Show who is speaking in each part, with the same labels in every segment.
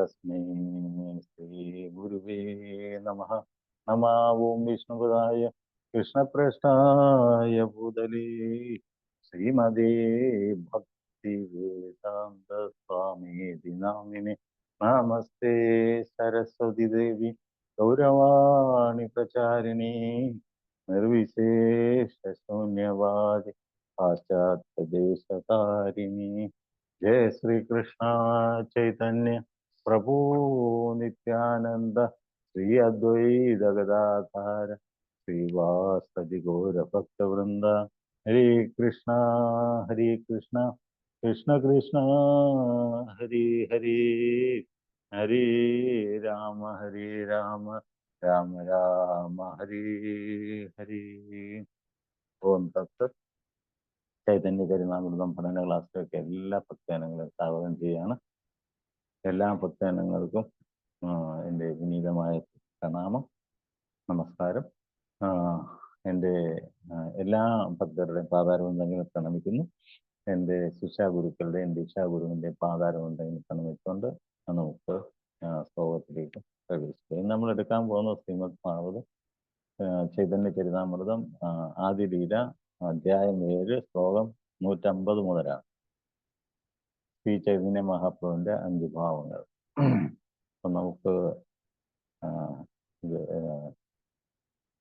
Speaker 1: തസ്മൈ ശ്രീ ഗുരുവേ നമഃ. നമോ ഓം വിഷ്ണുപദായ കൃഷ്ണപ്രേഷ്ഠായ ഭൂതലേ ശ്രീമതേ ഭക്തി വേദാന്ത സ്വാമീതി നാമിനെ. നമസ്തേ സരസ്വതി ദേവി ഗൗരവാണി പ്രചാരിണി നിർവിശേഷ ശൂന്യവാദി പാശ്ചാത്യദേശകാരിണി. जय श्री कृष्ण चैतन्य प्रभु नित्यानंद श्री अद्वैत गदाधर श्रीवासदि गौर भक्त वृंद. हरे कृष्ण कृष्ण कृष्ण हरे हरे हरे राम राम राम हरे हरे. ओम तत्सत्. ചൈതന്യ ചരിതാമൃതം പഠന ക്ലാസ്സിലേക്ക് എല്ലാ ഭക്തജനങ്ങളെയും സ്വാഗതം ചെയ്യുകയാണ്. എല്ലാ ഭക്തജനങ്ങൾക്കും എൻ്റെ വിനീതമായ പ്രണാമം, നമസ്കാരം. എൻ്റെ എല്ലാ ഭക്തരുടെയും പാതാരബന്ധങ്ങളെ പ്രണമിക്കുന്നു. എൻ്റെ ശിക്ഷാഗുരുക്കളുടെയും ദീക്ഷാഗുരുവിൻ്റെയും പാതാരബന്ധങ്ങളെ പ്രണമിച്ചുകൊണ്ട് നമുക്ക് ശ്ലോകത്തിലേക്ക് പ്രവേശിക്കും. നമ്മൾ എടുക്കാൻ പോകുന്ന ശ്രീമദ് ഭാഗവതം ചൈതന്യ ചരിതാമൃതം ആദ്യ ലീല അധ്യായം 7 ശ്ലോകം 150 മുതലാണ്. ശ്രീ ചൈതന്യ മഹാപ്രഭുവിന്റെ 5 ഭാവങ്ങൾ. അപ്പൊ നമുക്ക് ഇത്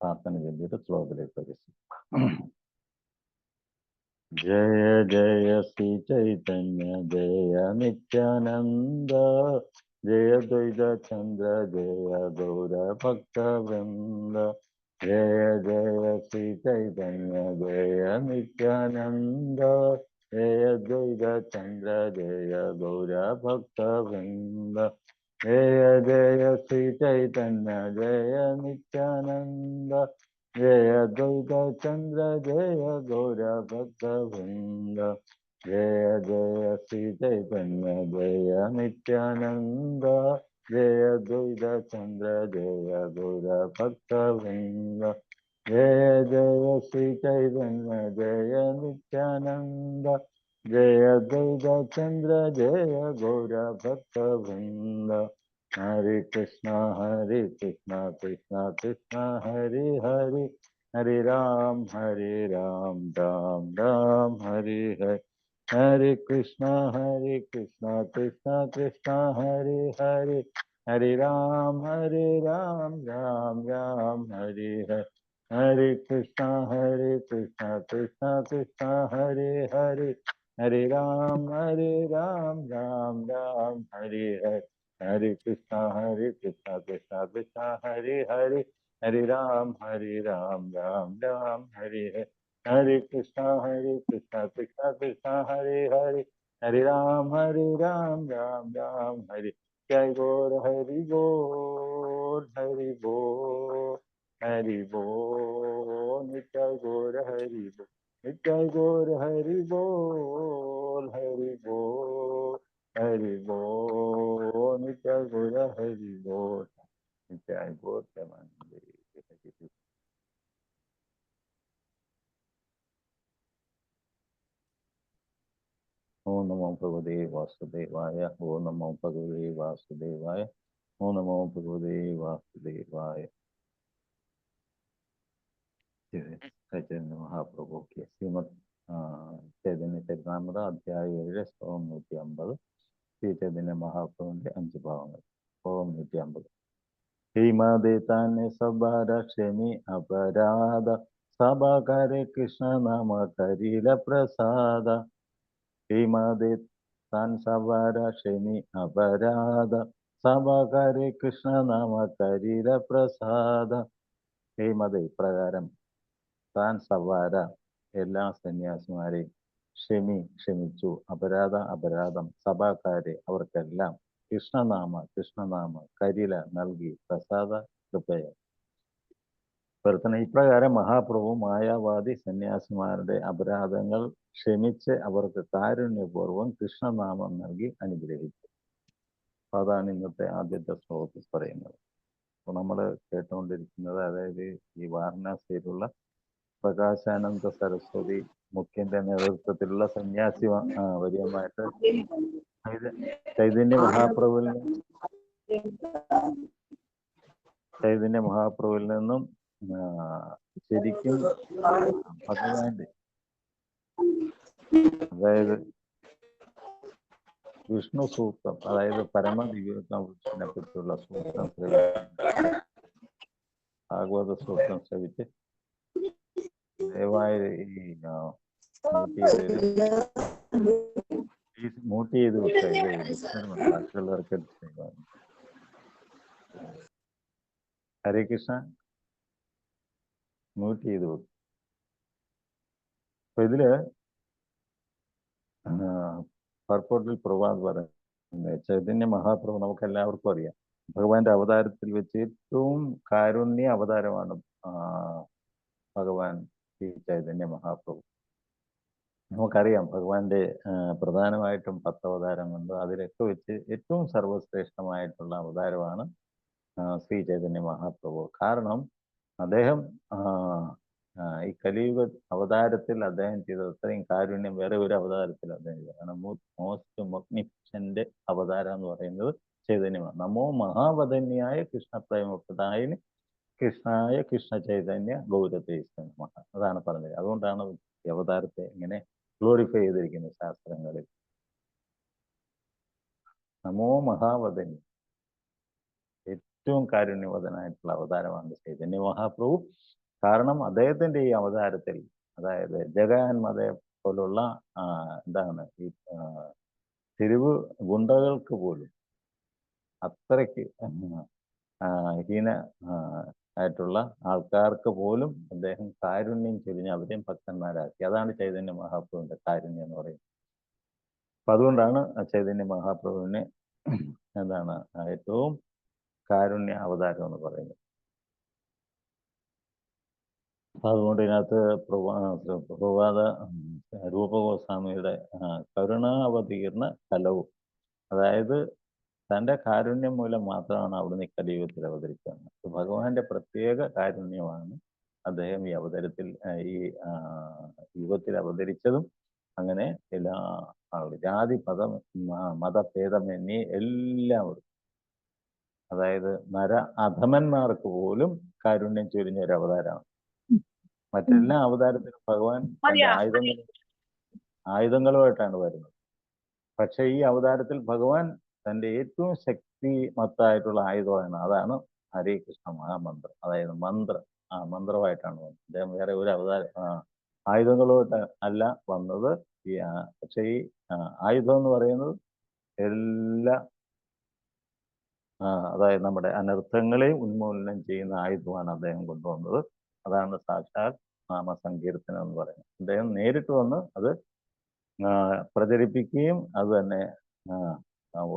Speaker 1: പ്രാർത്ഥന ചൊല്ലിയിട്ട് ശ്ലോകത്തിലേക്ക് പ്രവേശിക്കാം. ജയ ജയ ശ്രീ ചൈതന്യ ജയ നിത്യാനന്ദ ജയ ദ്വൈത ചന്ദ്ര ജയ ഗൗര ഭക്ത വൃന്ദ. जय जय श्री चैतन्य जय नित्यानंद जय द्वैत चंद्र जय गौर भक्त वृंद. जय जय श्री चैतन्य जय नित्यानंद जय द्वैत चंद्र जय गौर भक्त वृंद. जय जय श्री चैतन्य जय नित्यानंद जय द्वैत चंद्र जय गौर भक्त वृंद. जय जय श्री चैतन्य जय नित्यानंद जय द्वैत चंद्र जय गौर भक्त वृंद. हरे कृष्ण कृष्ण कृष्ण हरे हरे हरे राम राम राम हरे हरे. हरे कृष्ण कृष्ण कृष्ण हरे हरे हरे राम राम राम हरे हरे. हरे कृष्ण कृष्ण कृष्ण हरे हरे हरे राम राम राम हरे हरे. हरे कृष्ण कृष्ण कृष्ण हरे हरे हरे राम राम राम हरे हरे. हरे कृष्ण कृष्ण कृष्ण हरे हरे हरे राम राम राम हरे. जय गौर हरि बोल हरि बोल हरि बोल. नित्य गौर हरि बोल नित्य गौर हरि बोल हरि बोल हरि बोल. नित्य गौर हरि बोल नित्य गौर प्रेमानंद. ओम नमो भगवते वासुदेवाय. ओम नमो भगवते वासुदेवाय. ओम नमो भगवते वासुदेवाय. चैतन्य महाप्रभु के श्रीमद चैतन्य चरितामृत अध्याय 7 श्लोകം 150. श्री चैतन्य महाप्रभुവിന്റെ 5 ഭാവങ്ങൾ. ശ്ലോകം 150. ശ്രീമദേ തന്നെ സബാര ക്ഷമി അപരാധ സഭാകരെ കൃഷ്ണ നാമ കരില പ്രസാദ. ശ്രീമദേ താൻ സവാര ക്ഷമി അപരാധ സഭാകരെ കൃഷ്ണ നാമ കരില പ്രസാദ. ശ്രീമദേ ഇപ്രകാരം താൻ സവാര എല്ലാ സന്യാസിമാരെയും ക്ഷമിച്ചു അപരാധം സഭാക്കാരെ അവർക്കെല്ലാം കൃഷ്ണനാമ കരില നൽകി പ്രസാദ കൃപയ. പ്രവർത്തന ഇപ്രകാരം മഹാപ്രഭു മായാവാദി സന്യാസിമാരുടെ അപരാധങ്ങൾ ക്ഷമിച്ച് അവർക്ക് കാരുണ്യപൂർവ്വം കൃഷ്ണനാമം നൽകി അനുഗ്രഹിച്ചു. അതാണ് ഇന്നത്തെ ആദ്യത്തെ ശ്ലോകത്തിൽ പറയുന്നത്. അപ്പോൾ നമ്മൾ കേട്ടുകൊണ്ടിരിക്കുന്നത്, അതായത് ഈ വാരണാസിയിലുള്ള പ്രകാശാനന്ദ സരസ്വതി മുഖ്യന്റെ നേതൃത്വത്തിലുള്ള സന്യാസി വര്യമായിട്ട് ചൈതന്യ മഹാപ്രഭുവിന് ചൈതന്യ മഹാപ്രഭുവിൽ നിന്നും ശരിക്കും ഭഗവാന്റെ, അതായത് വിഷ്ണു സൂക്തം, അതായത് പരമദിവ്യനെ പറ്റിയുള്ള സൂക്തം ഭാഗവത സൂക്തം ശ്രവിച്ച് ദയവായി മൂട്ട് ചെയ്ത് വിട്ടേ ബാക്കിയുള്ളവർക്ക് ഹരേ കൃഷ്ണ മ്യൂട്ട് ചെയ്ത് വെക്കും. അപ്പൊ ഇതില് പർപ്പോട്ടിൽ പ്രഭാത് പറയുന്നത് ചൈതന്യ മഹാപ്രഭു നമുക്ക് എല്ലാവർക്കും അറിയാം, ഭഗവാന്റെ അവതാരത്തിൽ വെച്ച് ഏറ്റവും കാരുണ്യ അവതാരമാണ് ഭഗവാൻ ശ്രീ ചൈതന്യ മഹാപ്രഭു. നമുക്കറിയാം ഭഗവാന്റെ പ്രധാനമായിട്ടും 10 അവതാരമുണ്ട്. അതിലൊക്കെ വെച്ച് ഏറ്റവും സർവശ്രേഷ്ഠമായിട്ടുള്ള അവതാരമാണ് ശ്രീ ചൈതന്യ മഹാപ്രഭു. കാരണം അദ്ദേഹം ഈ കലിയുഗ അവതാരത്തിൽ അദ്ദേഹം ചെയ്തത് അത്രയും കാരുണ്യം വേറെ ഒരു അവതാരത്തിൽ അദ്ദേഹം ചെയ്തത്. കാരണം മോസ്റ്റ് മഗ്നിഫിഷ്യന്റ് അവതാരം എന്ന് പറയുന്നത് ചൈതന്യമാണ്. നമോ മഹാവദന്യായ കൃഷ്ണപ്രേമപ്രദായിന് കൃഷ്ണായ കൃഷ്ണ ചൈതന്യ ഗൗരതേശ നമഃ, അതാണ് പറഞ്ഞത്. അതുകൊണ്ടാണ് ഈ അവതാരത്തെ ഇങ്ങനെ ഗ്ലോറിഫൈ ചെയ്തിരിക്കുന്നത് ശാസ്ത്രങ്ങളിൽ. നമോ മഹാവദന്യ, ഏറ്റവും കാരുണ്യവദനായിട്ടുള്ള അവതാരമാണ് ചൈതന്യ മഹാപ്രഭു. കാരണം അദ്ദേഹത്തിന്റെ ഈ അവതാരത്തിൽ, അതായത് ജഗാന്മതയെ പോലുള്ള എന്താണ് ഈ തെരുവ് ഗുണ്ടകൾക്ക് പോലും, അത്രയ്ക്ക് ഹീന ആയിട്ടുള്ള ആൾക്കാർക്ക് പോലും അദ്ദേഹം കാരുണ്യം ചൊരിഞ്ഞ് അവരെയും ഭക്തന്മാരാക്കി. അതാണ് ചൈതന്യ മഹാപ്രഭുവിന്റെ കാരുണ്യം എന്ന് പറയുന്നത്. അപ്പൊ അതുകൊണ്ടാണ് ചൈതന്യ മഹാപ്രഭുവിനെ എന്താണ് ഏറ്റവും കാരുണ്യ അവതാരം എന്ന് പറയുന്നത്. അതുകൊണ്ട് ഇതിനകത്ത് പ്രഭാത രൂപഗോസ്വാമിയുടെ കരുണാവതീർണ കലവും, അതായത് തൻ്റെ കാരുണ്യം മൂലം മാത്രമാണ് അവിടുന്ന് ഈ കലിയുഗത്തിൽ അവതരിച്ചത്. ഭഗവാന്റെ പ്രത്യേക കാരുണ്യമാണ് അദ്ദേഹം ഈ അവതരത്തിൽ ഈ യുഗത്തിൽ അവതരിച്ചതും. അങ്ങനെ എല്ലാ ജാതി മതഭേദമന്യേ എല്ലാവരും, അതായത് അധമന്മാർക്ക് പോലും കാരുണ്യം ചൊരിഞ്ഞ ഒരു അവതാരമാണ്. മറ്റെല്ലാ അവതാരത്തിലും ഭഗവാൻ തന്റെ ആയുധങ്ങളുമായിട്ടാണ് വരുന്നത്. പക്ഷെ ഈ അവതാരത്തിൽ ഭഗവാൻ തന്റെ ഏറ്റവും ശക്തിമത്തായിട്ടുള്ള ആയുധമാണ്, അതാണ് ഹരേ കൃഷ്ണ മഹാമന്ത്രം. അതായത് മന്ത്രമായിട്ടാണ് വന്നത്. അദ്ദേഹം വേറെ ഒരു ആയുധങ്ങളുമായിട്ട് അല്ല വന്നത്. പക്ഷെ ഈ ആയുധം എന്ന് പറയുന്നത് എല്ലാ അതായത് നമ്മുടെ അനർത്ഥങ്ങളെ ഉന്മൂലനം ചെയ്യുന്ന ആയുധമാണ് അദ്ദേഹം കൊണ്ടുവന്നത്. അതാണ് സാക്ഷാൽ നാമസങ്കീർത്തനം എന്ന് പറയുന്നത്. അദ്ദേഹം നേരിട്ട് വന്ന് അത് പ്രചരിപ്പിക്കുകയും അത് തന്നെ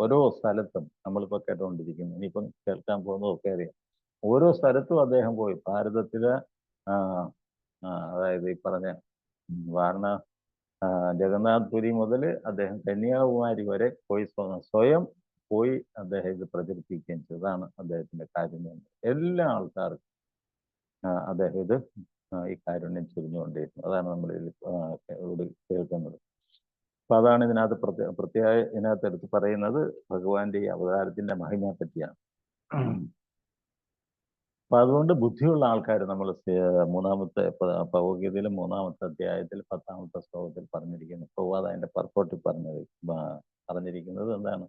Speaker 1: ഓരോ സ്ഥലത്തും നമ്മളിപ്പോൾ കേട്ടുകൊണ്ടിരിക്കുന്നു, ഇനിയിപ്പം കേൾക്കാൻ പോകുന്നതൊക്കെ അറിയാം. ഓരോ സ്ഥലത്തും അദ്ദേഹം പോയി ഭാരതത്തില് അതായത് ഈ പറഞ്ഞ ജഗന്നാഥ് പുരി മുതൽ അദ്ദേഹം കന്യാകുമാരി വരെ പോയി സ്വയം പോയി അദ്ദേഹം ഇത് പ്രചരിപ്പിക്കുകയും ചെയ്തതാണ് അദ്ദേഹത്തിന്റെ കാരുണ്യം. എല്ലാ ആൾക്കാർക്കും അദ്ദേഹം ഇത് ഈ കാരുണ്യം ചൊരിഞ്ഞുകൊണ്ടിരുന്നു. അതാണ് നമ്മൾ ഇതിൽ കേൾക്കുന്നത്. അപ്പൊ അതാണ് ഇതിനകത്ത് പ്രത്യേക ഇതിനകത്ത് എടുത്ത് പറയുന്നത് ഭഗവാന്റെ ഈ അവതാരത്തിന്റെ മഹിമയെ പറ്റിയാണ്. അപ്പൊ അതുകൊണ്ട് ബുദ്ധിയുള്ള ആൾക്കാർ, നമ്മൾ മൂന്നാമത്തെ ഭഗവത്ഗീതയിലെ 3-ാമത്തെ അധ്യായത്തിൽ 10-ാമത്തെ ശ്ലോകത്തിൽ പറഞ്ഞിരിക്കുന്നു, പ്രഭാത അതിന്റെ പർപ്പോട്ടിൽ പറഞ്ഞിരിക്കുന്നത് എന്താണ്?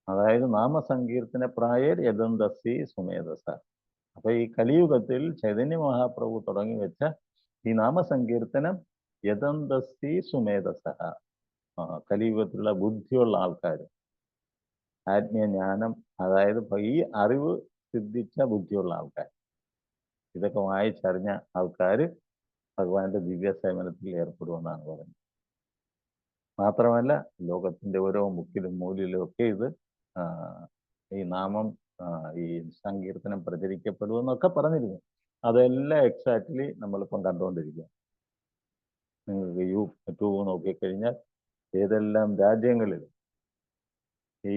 Speaker 1: അതായത് നാമസങ്കീർത്തന പ്രായർ യദന്തസി സുമേധസ. അപ്പൊ ഈ കലിയുഗത്തിൽ ചൈതന്യ മഹാപ്രഭു തുടങ്ങി വെച്ച ഈ നാമസങ്കീർത്തനം യദന്തസി സുമേധസ, കലിയുഗത്തിലുള്ള ബുദ്ധിയുള്ള ആൾക്കാർ, ആത്മീയജ്ഞാനം, അതായത് ഈ അറിവ് സിദ്ധിച്ച ബുദ്ധിയുള്ള ആൾക്കാർ, ഇതൊക്കെ വായിച്ചറിഞ്ഞ ആൾക്കാർ ഭഗവാന്റെ ദിവ്യ സേവനത്തിൽ ഏർപ്പെടുമെന്നാണ് പറയുന്നത്. മാത്രമല്ല ലോകത്തിന്റെ ഓരോ മുക്കിലും മൂലിലും ഒക്കെ ഇത് ഈ നാമം ഈ സങ്കീർത്തനം പ്രചരിക്കപ്പെടുമെന്നൊക്കെ പറഞ്ഞിരുന്നു. അതെല്ലാം എക്സാക്ട്ലി നമ്മളിപ്പം കണ്ടുകൊണ്ടിരിക്കുക. നിങ്ങൾക്ക് യൂട്യൂബ് നോക്കിക്കഴിഞ്ഞാൽ ഏതെല്ലാം രാജ്യങ്ങളിൽ ഈ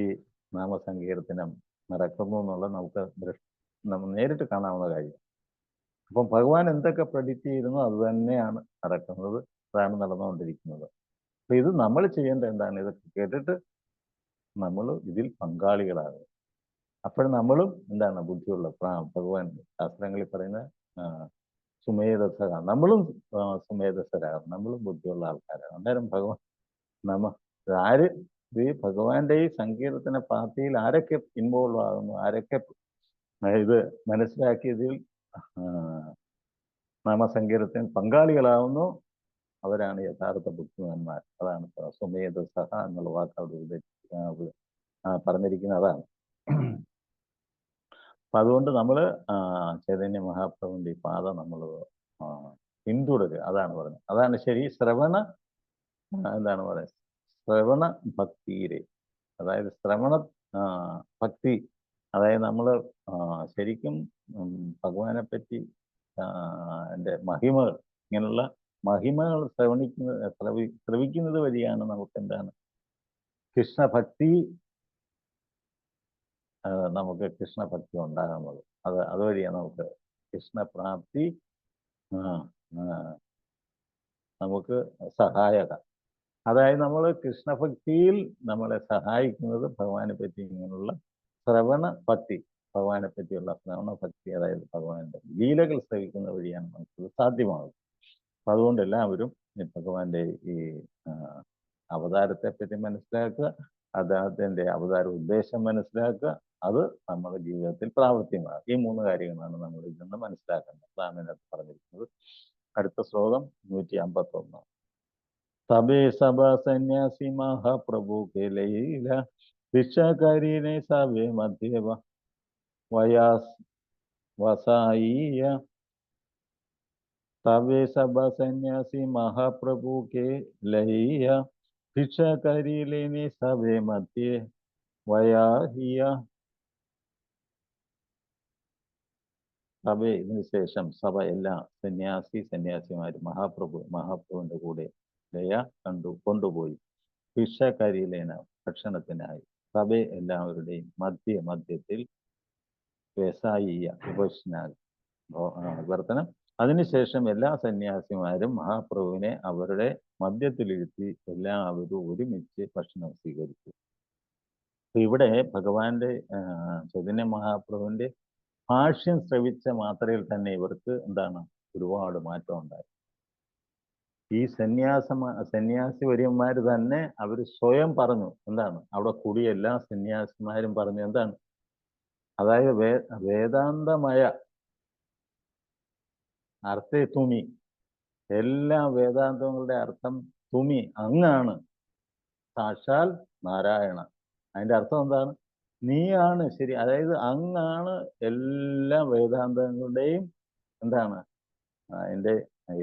Speaker 1: നാമസങ്കീർത്തനം നടക്കുന്നു എന്നുള്ളത് നമുക്ക് നേരിട്ട് കാണാവുന്ന കാര്യം. അപ്പം ഭഗവാൻ എന്തൊക്കെ പ്രഡിക്റ്റ് ചെയ്യുന്നു അത് തന്നെയാണ് നടക്കുന്നത്, അതാണ് നടന്നുകൊണ്ടിരിക്കുന്നത്. അപ്പൊ ഇത് നമ്മൾ ചെയ്യേണ്ട എന്താണ്? ഇതൊക്കെ കേട്ടിട്ട് നമ്മൾ ഇതിൽ പങ്കാളികളാകുക. അപ്പോൾ നമ്മളും എന്താണ് ബുദ്ധിയുള്ള ഭഗവാൻ ശാസ്ത്രങ്ങളിൽ പറയുന്ന സുമേധസ്സ, നമ്മളും സുമേധസ്സരാകും, നമ്മളും ബുദ്ധിയുള്ള ആൾക്കാരാണ്. അന്നേരം ഭഗവാൻ നമ്മ ആര് ഈ ഭഗവാന്റെ ഈ സങ്കീർത്തന പാർട്ടിയിൽ ആരൊക്കെ ഇൻവോൾവ് ആകുന്നു, ആരൊക്കെ ഇത് മനസ്സിലാക്കിയതിൽ നാമസങ്കീർത്തനം പങ്കാളികളാവുന്നു, അവരാണ് യഥാർത്ഥ ബുദ്ധിമാന്മാർ. അതാണ് സുമേധസ്സഹ എന്നുള്ള വാക്ക് അവിടെ പറഞ്ഞിരിക്കുന്നത്. അതാണ്. അപ്പൊ അതുകൊണ്ട് നമ്മൾ ചൈതന്യ മഹാപ്രഭുവിന്റെ ഈ പാത നമ്മൾ പിന്തുടരുക. അതാണ് പറയുന്നത്. അതാണ് ശരി. എന്താണ് പറയുക, ശ്രവണ ഭക്തിയിലെ, അതായത് ശ്രവണ ഭക്തി, അതായത് നമ്മൾ ശരിക്കും ഭഗവാനെ പറ്റി എൻ്റെ മഹിമകൾ, ഇങ്ങനെയുള്ള മഹിമകൾ ശ്രവിക്കുന്നത് വഴിയാണ് നമുക്ക് എന്താണ് കൃഷ്ണഭക്തി, നമുക്ക് കൃഷ്ണഭക്തി ഉണ്ടാകുന്നത്. അതുവഴിയാണ് നമുക്ക് കൃഷ്ണപ്രാപ്തി നമുക്ക് സഹായക. അതായത് നമ്മൾ കൃഷ്ണഭക്തിയിൽ നമ്മളെ സഹായിക്കുന്നത് ഭഗവാനെ പറ്റി ഇങ്ങനെയുള്ള ശ്രവണ ഭക്തി, ഭഗവാനെ പറ്റിയുള്ള ശ്രവണ ഭക്തി, അതായത് ഭഗവാന്റെ ലീലകൾ ശ്രവിക്കുന്ന വഴിയാണ് നമുക്ക് സാധ്യമാകുന്നത്. അപ്പം അതുകൊണ്ട് എല്ലാവരും ഭഗവാന്റെ ഈ അവതാരത്തെ പറ്റി മനസ്സിലാക്കുക, അദ്ദേഹത്തിന്റെ അവതാര ഉദ്ദേശം മനസ്സിലാക്കുക, അത് നമ്മുടെ ജീവിതത്തിൽ പ്രാവർത്തികമാകും. ഈ 3 കാര്യങ്ങളാണ് നമ്മൾ ഇതിൽ നിന്ന് മനസ്സിലാക്കേണ്ടത്. അതാണ് ഇതിനകത്ത് പറഞ്ഞിരിക്കുന്നത്. അടുത്ത ശ്ലോകം 151. തബേ സഭ സന്യാസി മഹാപ്രഭു കെ ലൈല ഭിക്ഷാകാരീനെ സഭേ മധ്യ വയാസ് വസായിയ. तबे सब सन्यासी महाप्रभु के लैया भिक्षाकारी लेने सभे मध्य वयाहिया. സഭയെ ഇതിനു ശേഷം സഭ എല്ലാ സന്യാസിമാരും മഹാപ്രഭുവിന്റെ കൂടെ ലയ കൊണ്ടുപോയി ഭിക്ഷാകരിയിലേന ഭക്ഷണത്തിനായി. സഭ എല്ലാവരുടെയും മധ്യത്തിൽ വ്യസായിയ വിവർത്തനം. അതിനുശേഷം എല്ലാ സന്യാസിമാരും മഹാപ്രഭുവിനെ അവരുടെ മധ്യത്തിലിരുത്തി എല്ലാവരും ഒരുമിച്ച് ഭക്ഷണം സ്വീകരിച്ചു. ഇവിടെ ഭഗവാന്റെ ചൈതന്യ മഹാപ്രഭുവിന്റെ ഭാഷ്യം ശ്രവിച്ച മാത്രയിൽ തന്നെ ഇവർക്ക് എന്താണ് ഒരുപാട് മാറ്റം ഉണ്ടായി. ഈ സന്യാസി വര്യന്മാർ തന്നെ അവർ സ്വയം പറഞ്ഞു എന്താണ്, അവിടെ കൂടിയ എല്ലാ സന്യാസിമാരും പറഞ്ഞു എന്താണ്, അതായത് വേദാന്തമയ അർത്ഥേ തുമി, എല്ലാ വേദാന്തങ്ങളുടെ അർത്ഥം തുമി, അങ്ങാണ്, സാക്ഷാൽ നാരായണ. അതിന്റെ അർത്ഥം എന്താണ്, നീയാണ് ശരി, അതായത് അങ്ങാണ് എല്ലാ വേദാന്തങ്ങളുടെയും എന്താണ് അതിന്റെ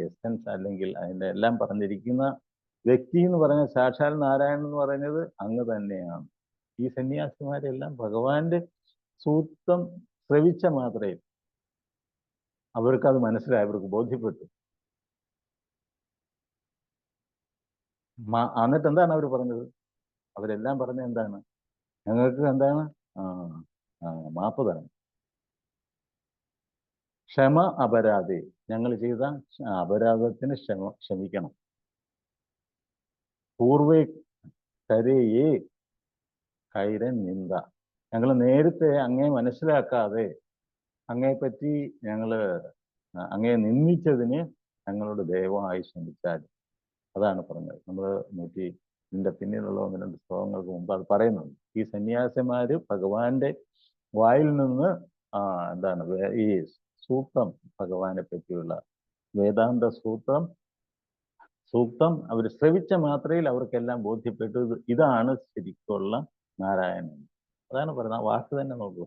Speaker 1: എസൻസ്, അല്ലെങ്കിൽ അതിന്റെ എല്ലാം പറഞ്ഞിരിക്കുന്ന വ്യക്തി എന്ന് പറഞ്ഞ സാക്ഷാൽ നാരായണൻ എന്ന് പറയുന്നത് അങ്ങ് തന്നെയാണ്. ഈ സന്യാസിമാരെല്ലാം ഭഗവാന്റെ സൂത്രം ശ്രവിച്ച മാത്രയിൽ അവർക്കത് മനസ്സിലായി, അവർക്ക് ബോധ്യപ്പെട്ടു. എന്നിട്ട് എന്താണ് അവർ പറഞ്ഞത്, അവരെല്ലാം പറഞ്ഞത് എന്താണ്, ഞങ്ങൾക്ക് എന്താണ് മാപ്പ് തരണം, ക്ഷമ അപരാധി, ഞങ്ങൾ ചെയ്ത അപരാധത്തിന് ക്ഷമിക്കണം. പൂർവേ കരയെ കൈരൻ നിന്ദ, ഞങ്ങൾ നേരത്തെ അങ്ങേ മനസ്സിലാക്കാതെ അങ്ങയെപ്പറ്റി അങ്ങയെ നിന്ദിച്ചതിന് ഞങ്ങളോട് ദയവായി ക്ഷമിച്ചാൽ. അതാണ് പറഞ്ഞത്. നമ്മൾ ഇതിന്റെ പിന്നിലുള്ള 1-2 ശ്ലോകങ്ങൾക്ക് മുമ്പ് അത് പറയുന്നുണ്ട്. ഈ സന്യാസിമാര് ഭഗവാന്റെ വായിൽ നിന്ന് എന്താണ് ഈ സൂക്തം, ഭഗവാനെ പറ്റിയുള്ള വേദാന്ത സൂക്തം അവർ ശ്രവിച്ച മാത്രയിൽ അവർക്കെല്ലാം ബോധ്യപ്പെട്ടു, ഇതാണ് ശരിക്കുള്ള നാരായണൻ. അതാണ് പറയുന്നത്. ആ വാക്ക് തന്നെ നോക്കൂ,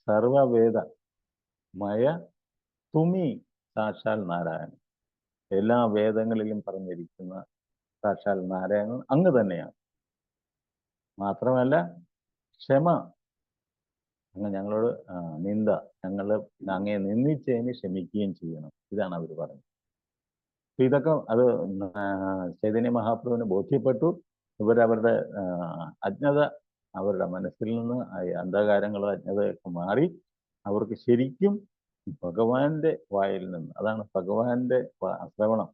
Speaker 1: സർവവേദ മയ തുമി സാക്ഷാൽ നാരായണൻ. എല്ലാ വേദങ്ങളിലും പറഞ്ഞിരിക്കുന്ന സാക്ഷാൽ നാരായണൻ അങ്ങ് തന്നെയാണ്. മാത്രമല്ല ക്ഷമ, അങ്ങ് ഞങ്ങളോട് അങ്ങയെ നിന്ദിച്ചതിന് ക്ഷമിക്കുകയും ചെയ്യണം. ഇതാണ് അവർ പറഞ്ഞത്. ഇതൊക്കെ അത് ചൈതന്യ മഹാപ്രഭുവിന് ബോധ്യപ്പെട്ടു. ഇവരവരുടെ അജ്ഞത, അവരുടെ മനസ്സിൽ നിന്ന് അന്ധകാരങ്ങളോ അജ്ഞതയൊക്കെ മാറി അവർക്ക് ശരിക്കും ഭഗവാന്റെ വായിൽ നിന്ന്, അതാണ് ഭഗവാന്റെ ശ്രവണം,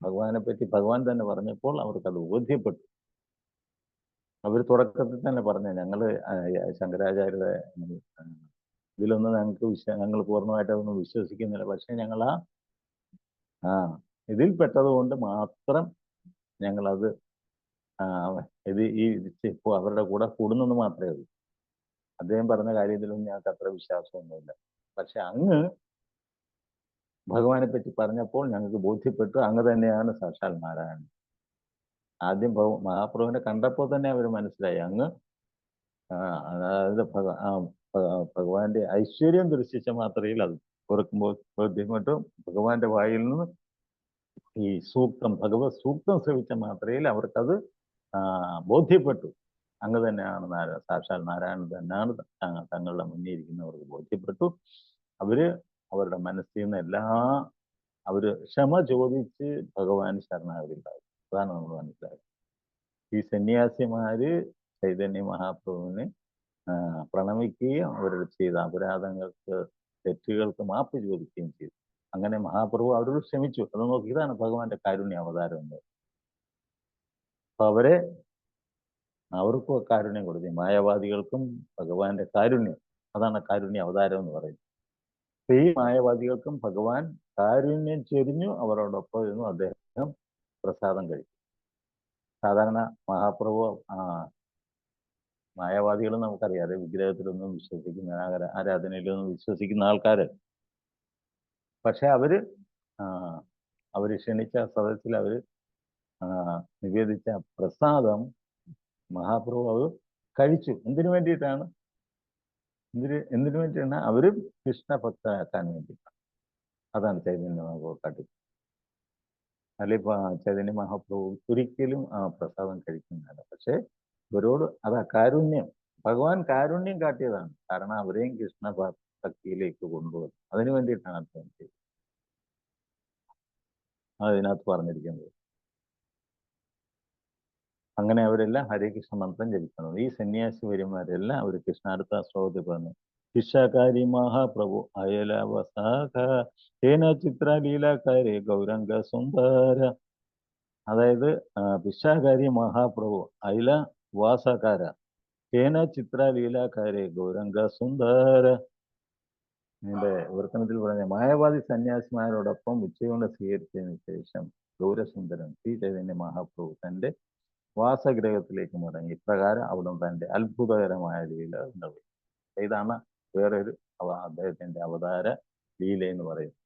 Speaker 1: ഭഗവാനെ പറ്റി ഭഗവാൻ തന്നെ പറഞ്ഞപ്പോൾ അവർക്കത് ബോധ്യപ്പെട്ടു. അവർ തുടക്കത്തിൽ തന്നെ പറഞ്ഞു, ഞങ്ങള് ശങ്കരാചാര്യരുടെ ഇതിലൊന്നും ഞങ്ങൾ പൂർണ്ണമായിട്ട് അതൊന്നും വിശ്വസിക്കുന്നില്ല. പക്ഷെ ഞങ്ങൾ ആ ഇതിൽ പെട്ടതുകൊണ്ട് മാത്രം ഞങ്ങളത് ആ, ഇത് ഇപ്പോൾ അവരുടെ കൂടെ കൂടുന്നെന്ന് മാത്രമേ ഉള്ളൂ. അദ്ദേഹം പറഞ്ഞ കാര്യത്തിലൊന്നും ഞങ്ങൾക്ക് അത്ര വിശ്വാസമൊന്നുമില്ല. പക്ഷെ അങ്ങ് ഭഗവാനെ പറ്റി പറഞ്ഞപ്പോൾ ഞങ്ങൾക്ക് ബോധ്യപ്പെട്ടു, അങ്ങ് തന്നെയാണ് സാക്ഷാൽ നാരായണൻ. ആദ്യം മഹാപ്രഭുവിനെ കണ്ടപ്പോൾ തന്നെ അവർ മനസ്സിലായി, അങ്ങ് അതായത് ഭഗവാന്റെ ഐശ്വര്യം ദർശിച്ച മാത്രയിൽ അത് ഓർക്കുമ്പോൾ ബോധ്യപ്പെട്ടും ഭഗവാന്റെ വായിൽ നിന്ന് ഈ സൂക്തം, ഭഗവത് സൂക്തം ശ്രവിച്ച മാത്രയിൽ അവർക്കത് ബോധ്യപ്പെട്ടു, അങ്ങ് തന്നെയാണ് സാക്ഷാൽ നാരായണൻ തന്നെയാണ് തങ്ങളുടെ മുന്നിൽ ഇരിക്കുന്നവർക്ക് ബോധ്യപ്പെട്ടു. അവര് അവരുടെ മനസ്സിൽ നിന്ന് അവര് ക്ഷമ ചോദിച്ച് ഭഗവാൻ ശരണാഗതിയിലായി. അതാണ് നമ്മൾ മനസ്സിലായത്. ഈ സന്യാസിമാര് ചൈതന്യ മഹാപ്രഭുവിനെ പ്രണമിക്കുകയും അവരുടെ ചെയ്ത അപരാധങ്ങൾക്ക്, തെറ്റുകൾക്ക് മാപ്പ് ചോദിക്കുകയും ചെയ്തു. അങ്ങനെ മഹാപ്രഭു അവരോട് ക്ഷമിച്ചു. അത് നോക്കി, ഇതാണ് ഭഗവാന്റെ കാരുണ്യ അവതാരം എന്ന്. അപ്പൊ അവർക്കും കാരുണ്യം കൊടുത്തു. മായാവാദികൾക്കും ഭഗവാന്റെ കാരുണ്യം, അതാണ് കാരുണ്യ അവതാരം എന്ന് പറയുന്നത്. ഈ മായാവാദികൾക്കും ഭഗവാൻ കാരുണ്യം ചൊരിഞ്ഞു, അവരോടൊപ്പം ഇരുന്നു അദ്ദേഹം പ്രസാദം കഴിച്ചു. സാധാരണ മഹാപ്രഭു മായാവാദികളും നമുക്കറിയാതെ വിഗ്രഹത്തിലൊന്നും വിശ്വസിക്കുന്ന, ആരാധനയിലൊന്നും വിശ്വസിക്കുന്ന ആൾക്കാര്. പക്ഷെ അവര് ക്ഷണിച്ച സദസ്സിൽ അവര് നിവേദിച്ച പ്രസാദം മഹാപ്രഭു അത് കഴിച്ചു. എന്തിനു വേണ്ടിയിട്ടാണ്? അവരും കൃഷ്ണഭക്തരാക്കാൻ വേണ്ടിയിട്ടാണ്. അതാണ് ചൈതന്യ മഹാപ്രഭു കാട്ടി. അല്ലിപ്പോ ചൈതന്യ മഹാപ്രഭു ഒരിക്കലും ആ പ്രസാദം കഴിക്കുന്നില്ല. പക്ഷെ ഇവരോട് കാരുണ്യം, ഭഗവാൻ കാരുണ്യം കാട്ടിയതാണ്. കാരണം അവരെയും കൃഷ്ണ ഭക്തിയിലേക്ക് കൊണ്ടുവന്നു. അതിനു വേണ്ടിയിട്ടാണ് അദ്ദേഹം ചെയ്തത്. അതിനകത്ത് പറഞ്ഞിരിക്കുന്നത്. അങ്ങനെ അവരെല്ലാം ഹരേ കൃഷ്ണ മന്ത്രം ജപിക്കണം. ഈ സന്യാസിവര്യന്മാരെല്ലാം അവർ കൃഷ്ണ അടുത്ത ശ്ലോകത്തിൽ പറഞ്ഞു, ശിക്ഷാകാരി മഹാപ്രഭു അയലവസാഖ തേന ചിത്രലീലാകാരെ ഗൗരംഗ സുന്ദര. അതായത് ഭിക്ഷാകാരി മഹാപ്രഭു അയല വാസകാര തേന ചിത്രലീലാകാരെ ഗൗരംഗ സുന്ദര. ഇതിന്റെ വിവർത്തനത്തിൽ പറഞ്ഞ മായാവാദി സന്യാസിമാരോടൊപ്പം ഉച്ചയൂണ് സ്വീകരിച്ചതിന് ശേഷം ഗൗരസുന്ദരൻ ശ്രീ ചൈതന്യ മഹാപ്രഭു തന്റെ വാസഗ്രഹത്തിലേക്ക് മടങ്ങി. ഇപ്രകാരം അവിടുന്ന് തന്റെ അത്ഭുതകരമായ ലീല നിർവഹിച്ചു. ഇതാണ് വേറൊരു അദ്ദേഹത്തിന്റെ അവതാര ലീല എന്ന് പറയുന്നത്.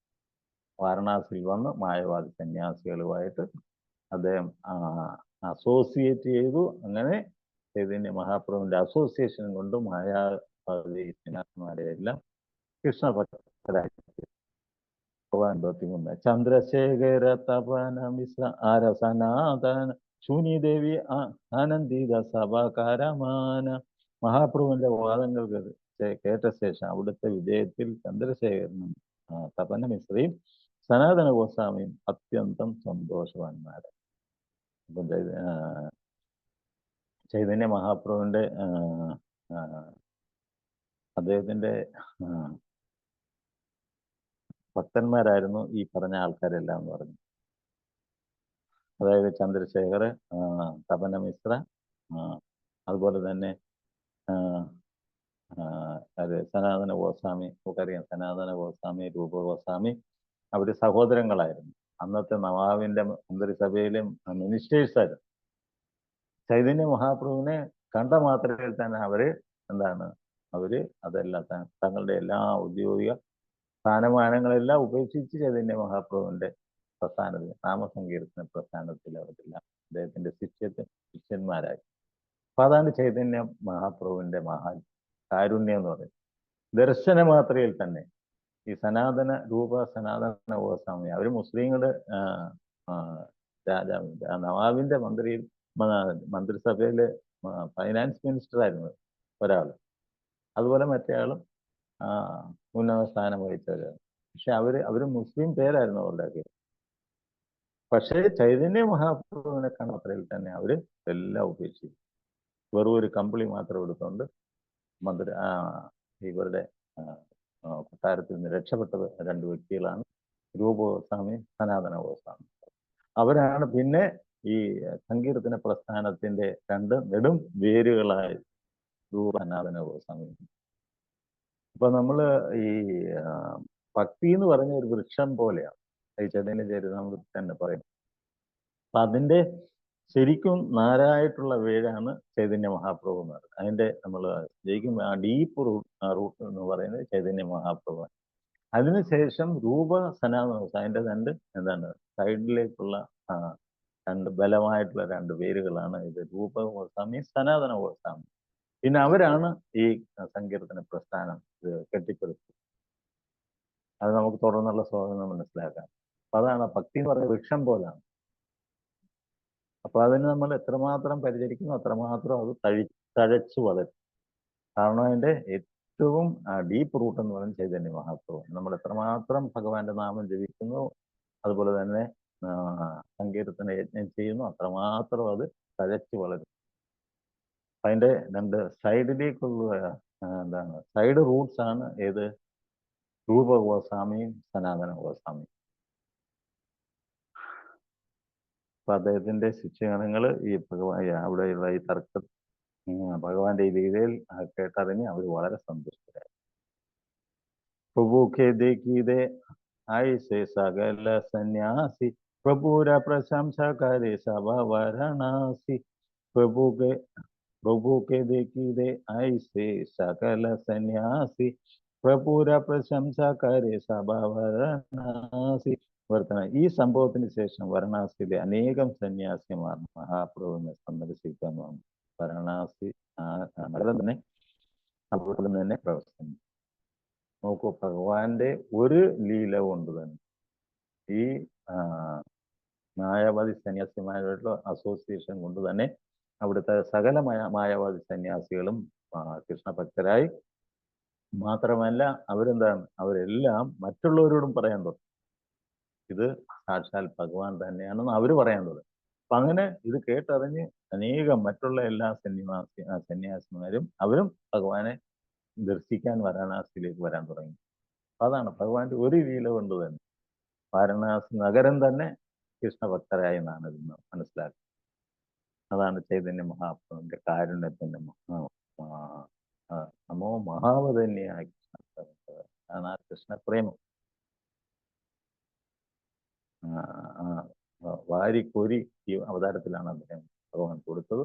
Speaker 1: വാരണാസിയിൽ വന്ന് മായാവാദി സന്യാസികളുമായിട്ട് അദ്ദേഹം അസോസിയേറ്റ് ചെയ്തു. അങ്ങനെ ചൈതന്യ മഹാപ്രഭുവിന്റെ അസോസിയേഷൻ കൊണ്ട് മായാവാദി സന്യാസിമാരെ എല്ലാം കൃഷ്ണഭക്തരായി. ഭഗവാൻ 23 ചന്ദ്രശേഖര തപന മിശ്ര ആരസനാഥന ശൂന്യദേവി ആനന്ദിത സഭാകാരമാന. മഹാപ്രഭുവിന്റെ വാദങ്ങൾ കേട്ട ശേഷം അവിടുത്തെ വിജയത്തിൽ ചന്ദ്രശേഖരനും തപന മിശ്രയും സനാതന ഗോസ്വാമിയും അത്യന്തം സന്തോഷവാന്മാര്. അപ്പം ചൈതന്യ മഹാപ്രഭുവിന്റെ അദ്ദേഹത്തിന്റെ ഭക്തന്മാരായിരുന്നു ഈ പറഞ്ഞ ആൾക്കാരെല്ലാം എന്ന് പറഞ്ഞു. അതായത് ചന്ദ്രശേഖർ, തപന മിശ്ര, അതുപോലെ തന്നെ സനാതന ഗോസ്വാമി. നമുക്കറിയാം സനാതന ഗോസ്വാമി, രൂപ ഗോസ്വാമി, അവര് സഹോദരങ്ങളായിരുന്നു. അന്നത്തെ നവാബിന്റെ മന്ത്രിസഭയിലും മിനിസ്റ്റേഴ്സായിരുന്നു. ചൈതന്യ മഹാപ്രഭുവിനെ കണ്ട മാത്രയിൽ തന്നെ അവര് അതെല്ലാം തങ്ങളുടെ എല്ലാ ഔദ്യോഗിക സ്ഥാനമാനങ്ങളെല്ലാം ഉപേക്ഷിച്ച് ചൈതന്യ മഹാപ്രഭുവിന്റെ പ്രസ്ഥാനത്തിൽ, നാമസങ്കീർത്തന പ്രസ്ഥാനത്തിൽ അവരെല്ലാം അദ്ദേഹത്തിന്റെ ശിഷ്യന്മാരായി. അപ്പൊ അതാണ് ചൈതന്യ മഹാപ്രഭുവിന്റെ കാരുണ്യം എന്ന് പറയുന്നത്. ദർശന മാത്രയിൽ തന്നെ ഈ സനാതന സനാതന ഗോസ്വാമി അവര് മുസ്ലിങ്ങളുടെ നവാബിന്റെ മന്ത്രിസഭയില് ഫൈനാൻസ് മിനിസ്റ്റർ ആയിരുന്നു ഒരാള്. അതുപോലെ മറ്റേ ആളും ഉന്നത സ്ഥാനം വഹിച്ചവരാണ്. പക്ഷെ അവര് മുസ്ലിം പേരായിരുന്നു അവരുടെയൊക്കെ. പക്ഷേ ചൈതന്യ മഹാപ്രഭുവിനെ കണ്ടത്രയിൽ തന്നെ അവര് എല്ലാം ഉപേക്ഷിച്ചു. വെറും ഒരു കമ്പിളി മാത്രം എടുത്തുകൊണ്ട് ഇവരുടെ കൊട്ടാരത്തിൽ നിന്ന് രക്ഷപ്പെട്ടത് 2 വ്യക്തികളാണ്, രൂപ ഗോസ്വാമി, സനാതന ഗോസ്വാമി. അവരാണ് പിന്നെ ഈ സങ്കീർത്തന പ്രസ്ഥാനത്തിന്റെ രണ്ട് നെടും വേരുകളായി സനാതന ഗോസ്വാമി. അപ്പൊ നമ്മള് ഈ ഭക്തി എന്ന് പറഞ്ഞ ഒരു വൃക്ഷം പോലെയാണ് ഈ ചൈതന്യ ചരിതാമൃതത്തിൽ തന്നെ പറയും. അപ്പൊ അതിന്റെ ശരിക്കും നാരായിട്ടുള്ള വേരാണ് ചൈതന്യ മഹാപ്രഭു എന്ന് പറയുന്നത്. അതിന്റെ നമ്മൾ ശരിക്കും ആ ഡീപ്പ് റൂട്ട് എന്ന് പറയുന്നത് ചൈതന്യ മഹാപ്രഭു. അതിനുശേഷം രൂപ സനാതന അതിന്റെ രണ്ട് എന്താണ് സൈഡിലേക്കുള്ള രണ്ട് ബലമായിട്ടുള്ള രണ്ട് പേരുകളാണ് ഇത്, രൂപ ഗോസ്വാമി, സനാതന ഗോസ്വാമി. പിന്നെ അവരാണ് ഈ സങ്കീർത്തന പ്രസ്ഥാനം കെട്ടിപ്പടുത്തത്. അത് നമുക്ക് തുടർന്നുള്ള സ്വാഗതം മനസ്സിലാക്കാം. അപ്പൊ അതാണ് ഭക്തി എന്ന് പറയുന്നത് വൃക്ഷം പോലാണ്. അപ്പൊ അതിന് നമ്മൾ എത്രമാത്രം പരിചരിക്കുന്നു അത്രമാത്രം അത് തഴച്ചു വളരും. കാരണം അതിന്റെ ഏറ്റവും ഡീപ്പ് റൂട്ട് എന്ന് പറയുന്നത് ചൈതന്യ മഹാപ്രഭു. നമ്മൾ എത്രമാത്രം ഭഗവാന്റെ നാമം ജപിക്കുന്നു, അതുപോലെ തന്നെ സങ്കീർത്തന യജ്ഞം ചെയ്യുന്നു, അത്രമാത്രം അത് തഴച്ചു വളരും. അതിന്റെ രണ്ട് സൈഡിലേക്കുള്ള എന്താണ് സൈഡ് റൂട്ട്സ് ആണ് ഏത്, രൂപ ഗോസ്വാമിയും സനാതന ഗോസ്വാമിയും. അപ്പൊ അദ്ദേഹത്തിന്റെ ശിഷ്യഗണങ്ങൾ ഈ അവിടെയുള്ള ഈ തർക്ക ഭഗവാന്റെ ഈ ലീലയിൽ കേട്ടറിഞ്ഞ് അവർ വളരെ സന്തുഷ്ടരായി. പ്രഭുക്കെ ദേഖീതെ ഐസെ സകല സന്യാസി പ്രഭുര പ്രശംസ കരെ സഭ വാരണാസി. പ്രഭുക്കെ ദേഖീതെ ഐസെ സകല സന്യാസി പ്രഭുര പ്രശംസ കരെ സഭ വാരണാസി. ഈ സംഭവത്തിന് ശേഷം വാരണാസിയിലെ അനേകം സന്യാസിമാർ മഹാപ്രഭുവിനെ സന്ദർശിക്കാൻ വന്നു. വാരണാസി നഗരം തന്നെ അവിടെ തന്നെ പ്രവർത്തിക്കുന്നു. നോക്കൂ, ഭഗവാന്റെ ഒരു ലീല കൊണ്ട് തന്നെ ഈ മായാവാദി സന്യാസിമാരുടെ അസോസിയേഷൻ കൊണ്ട് തന്നെ അവിടുത്തെ സകല മായാവാദി സന്യാസികളും കൃഷ്ണഭക്തരായി. മാത്രമല്ല അവരെന്താണ്, അവരെല്ലാം മറ്റുള്ളവരോടും പറയാൻ തുടങ്ങി ഇത് സാക്ഷാൽ ഭഗവാൻ തന്നെയാണെന്ന് അവർ പറയാൻ തുടങ്ങി. അപ്പൊ അങ്ങനെ ഇത് കേട്ടറിഞ്ഞ് അനേകം മറ്റുള്ള എല്ലാ സന്യാസിമാരും അവരും ഭഗവാനെ ദർശിക്കാൻ വാരണാസിയിലേക്ക് വരാൻ തുടങ്ങി. അതാണ് ഭഗവാന്റെ ഒരു ലീല കൊണ്ട് തന്നെ വാരണാസി നഗരം തന്നെ കൃഷ്ണഭക്തരായി എന്നാണ് ഇന്ന് മനസ്സിലാക്കുന്നത്. അതാണ് ചൈതന്യ മഹാപ്രഭുവിന്റെ കാരുണ്യത്തിന്റെ നമോ മഹാവതന്യായ കൃഷ്ണ കൃഷ്ണപ്രേമം വാരിക്കോരി ഈ അവതാരത്തിലാണ് അദ്ദേഹം ഭഗവാൻ കൊടുത്തത്.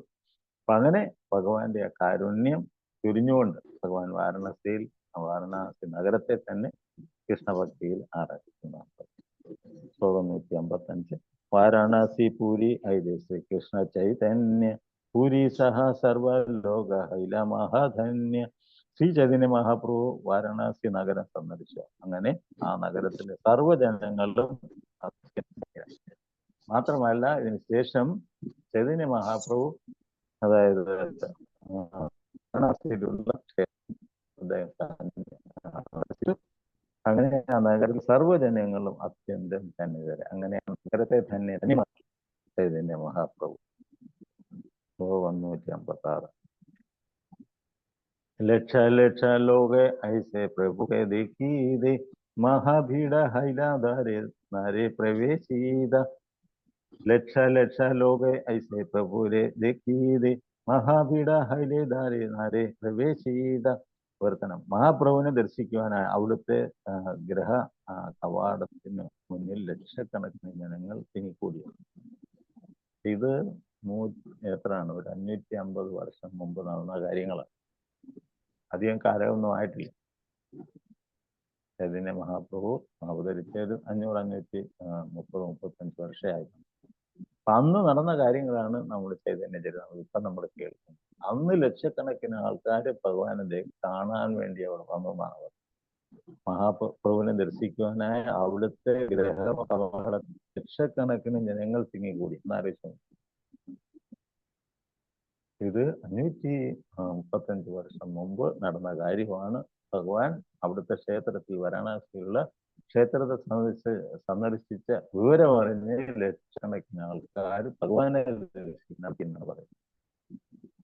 Speaker 1: അപ്പൊ അങ്ങനെ ഭഗവാന്റെ ആ കാരുണ്യം ചുരിഞ്ഞുകൊണ്ട് ഭഗവാൻ വാരണാസി നഗരത്തെ തന്നെ കൃഷ്ണഭക്തിയിൽ ആരാധിക്കുന്നതാണ്. ശ്ലോകം 155. വാരണാസി പൂരി ഐലെ ശ്രീകൃഷ്ണ ചൈതന്യ പൂരി സഹ സർവലോക ഹൈല മഹാധന്യ. ശ്രീ ചൈതന്യ മഹാപ്രഭു വാരണാസി നഗരം സന്ദർശിച്ചു. അങ്ങനെ ആ നഗരത്തിലെ സർവ്വജനങ്ങളും മാത്രമല്ല ഇതിന് ശേഷം ചൈതന്യ മഹാപ്രഭു അതായത് വാരണാസിയിലുള്ള അങ്ങനെ ആ നഗരത്തിൽ സർവ്വജനങ്ങളും അത്യന്തം ധന്യതരെ. അങ്ങനെ നഗരത്തെ ധന്യമാക്കി ചൈതന്യ മഹാപ്രഭു. 156. ലക്ഷ ലക്ഷ ലോക ഐസെ പ്രഭു കെ ദേഖീതെ മഹാഭീഡ ഹൈലാധാരെ നാരെ പ്രവേശീത. ലക്ഷ ലക്ഷ ലോക ഐസെ പ്രഭുരെ ദേഖീതെ മഹാഭീഡ ഹൈലേധാരെ നാരെ പ്രവേശീത. വർത്തനം മഹാപ്രഭുവിനെ ദർശിക്കുവാനായി അവിടുത്തെ ഗ്രഹ കവാടത്തിന് മുന്നിൽ ലക്ഷക്കണക്കിന് ജനങ്ങൾ തിങ്ങിക്കൂടിയാണ്. ഇത് എത്രയാണ്, ഒരു 550 വർഷം മുമ്പ് നടന്ന കാര്യങ്ങളാണ്. അധികം കാലമൊന്നും ആയിട്ടില്ല. ചൈതന്യ മഹാപ്രഭു അവതരിച്ചത് 535 വർഷമായിരുന്നു. അപ്പൊ അന്ന് നടന്ന കാര്യങ്ങളാണ് നമ്മൾ ചൈതന്യ ചരിതം ഇപ്പൊ നമ്മൾ കേൾക്കുന്നത്. അന്ന് ലക്ഷക്കണക്കിന് ആൾക്കാർ ഭഗവാനെ കാണാൻ വേണ്ടി അവിടെ വന്നതാണ്. മഹാപ്രഭുവിനെ ദർശിക്കുവാനായി അവിടുത്തെ ഗ്രഹ ലക്ഷക്കണക്കിന് ജനങ്ങൾ തിങ്ങിക്കൂടി. എന്നാലോചിച്ചു, ഇത് 535 വർഷം മുമ്പ് നടന്ന കാര്യമാണ്. ഭഗവാൻ അവിടുത്തെ ക്ഷേത്രത്തിൽ വാരണാസിയിലുള്ള ക്ഷേത്രത്തെ സന്ദർശിച്ച വിവരം അറിഞ്ഞ് ലക്ഷക്കണക്കിന് ആൾക്കാർ ഭഗവാനെ ദർശിക്കുന്ന പറയുന്നത്.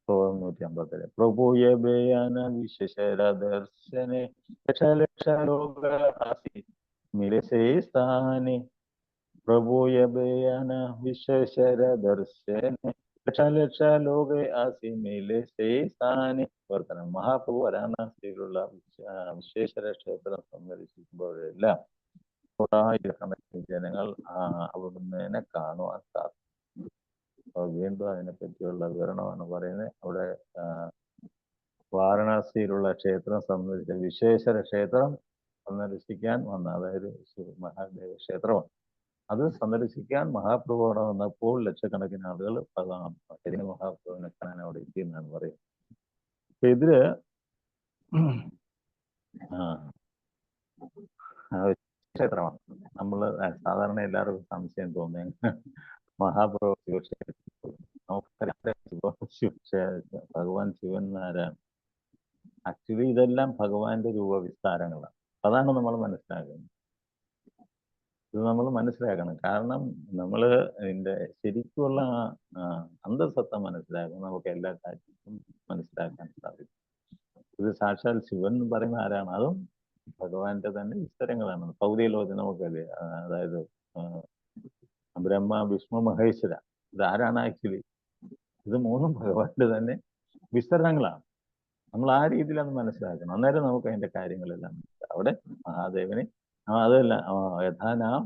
Speaker 1: 157. പ്രഭു യബയാന വിശേഷര ദർശനെ ലക്ഷ ലക്ഷ ലോക മിലെ സ്ഥാനെ. പ്രഭുയഭയന വിശ്വേശ്വര ദർശന ലക്ഷ ലക്ഷ ലോക ആസിമിലെ ശേഷാനി വർത്തനം. മഹാപ്രഭു വാരാണസിയിലുള്ള വിശ്വേശ്വര ക്ഷേത്രം സന്ദർശിക്കുമ്പോഴെല്ലാം കോടായിരക്കണക്കിന് ജനങ്ങൾ അവിടുന്ന് കാണുവാൻ സാധിക്കും. അപ്പോൾ വീണ്ടും അതിനെപ്പറ്റിയുള്ള വിവരണമാണ് പറയുന്നത്. അവിടെ വാരണാസിയിലുള്ള ക്ഷേത്രം സന്ദർശിച്ച വിശ്വേശ്വര ക്ഷേത്രം സന്ദർശിക്കാൻ വന്ന, അതായത് മഹാദേവ ക്ഷേത്രമാണ്, അത് സന്ദർശിക്കാൻ മഹാപ്രഭു അവിടെ വന്നപ്പോൾ ലക്ഷക്കണക്കിന് ആളുകൾ ചൈതന്യ മഹാപ്രഭുവിനെ കാണാൻ അവിടെ എത്തിയെന്നാണ് പറയുന്നത്. അപ്പൊ ഇതില് ക്ഷേത്രമാണ്. നമ്മള് സാധാരണ എല്ലാവർക്കും സംശയം തോന്നുന്നത് മഹാപ്രഭു ശിവക്ഷേത്രം, ഭഗവാൻ ശിവൻ ആരാണ്? ആക്ച്വലി ഇതെല്ലാം ഭഗവാന്റെ രൂപവിസ്താരങ്ങളാണ്. അതാണ് നമ്മൾ മനസ്സിലാക്കുന്നത്. ഇത് നമ്മൾ മനസ്സിലാക്കണം. കാരണം നമ്മൾ ഇതിന്റെ ശരിക്കുള്ള അന്തസത്ത മനസ്സിലാക്കണം, നമുക്ക് എല്ലാ കാര്യത്തിലും മനസ്സിലാക്കാൻ സാധിക്കും. ഇത് സാക്ഷാൽ ശിവൻ എന്ന് പറയുന്ന ആരാണ്? അതും ഭഗവാന്റെ തന്നെ വിസ്തരങ്ങളാണ്. ഭൗതിക ലോകത്തിൽ നമുക്കല്ലേ, അതായത് ബ്രഹ്മ വിഷ്ണു മഹേശ്വര, ഇതാരാണ് ആക്ച്വലി? ഇത് മൂന്നും ഭഗവാന്റെ തന്നെ വിസ്തരണങ്ങളാണ്. നമ്മൾ ആ രീതിയിൽ അത് മനസ്സിലാക്കണം. അന്നേരം നമുക്ക് അതിന്റെ കാര്യങ്ങളെല്ലാം അവിടെ മഹാദേവന് അതല്ല യഥാനാം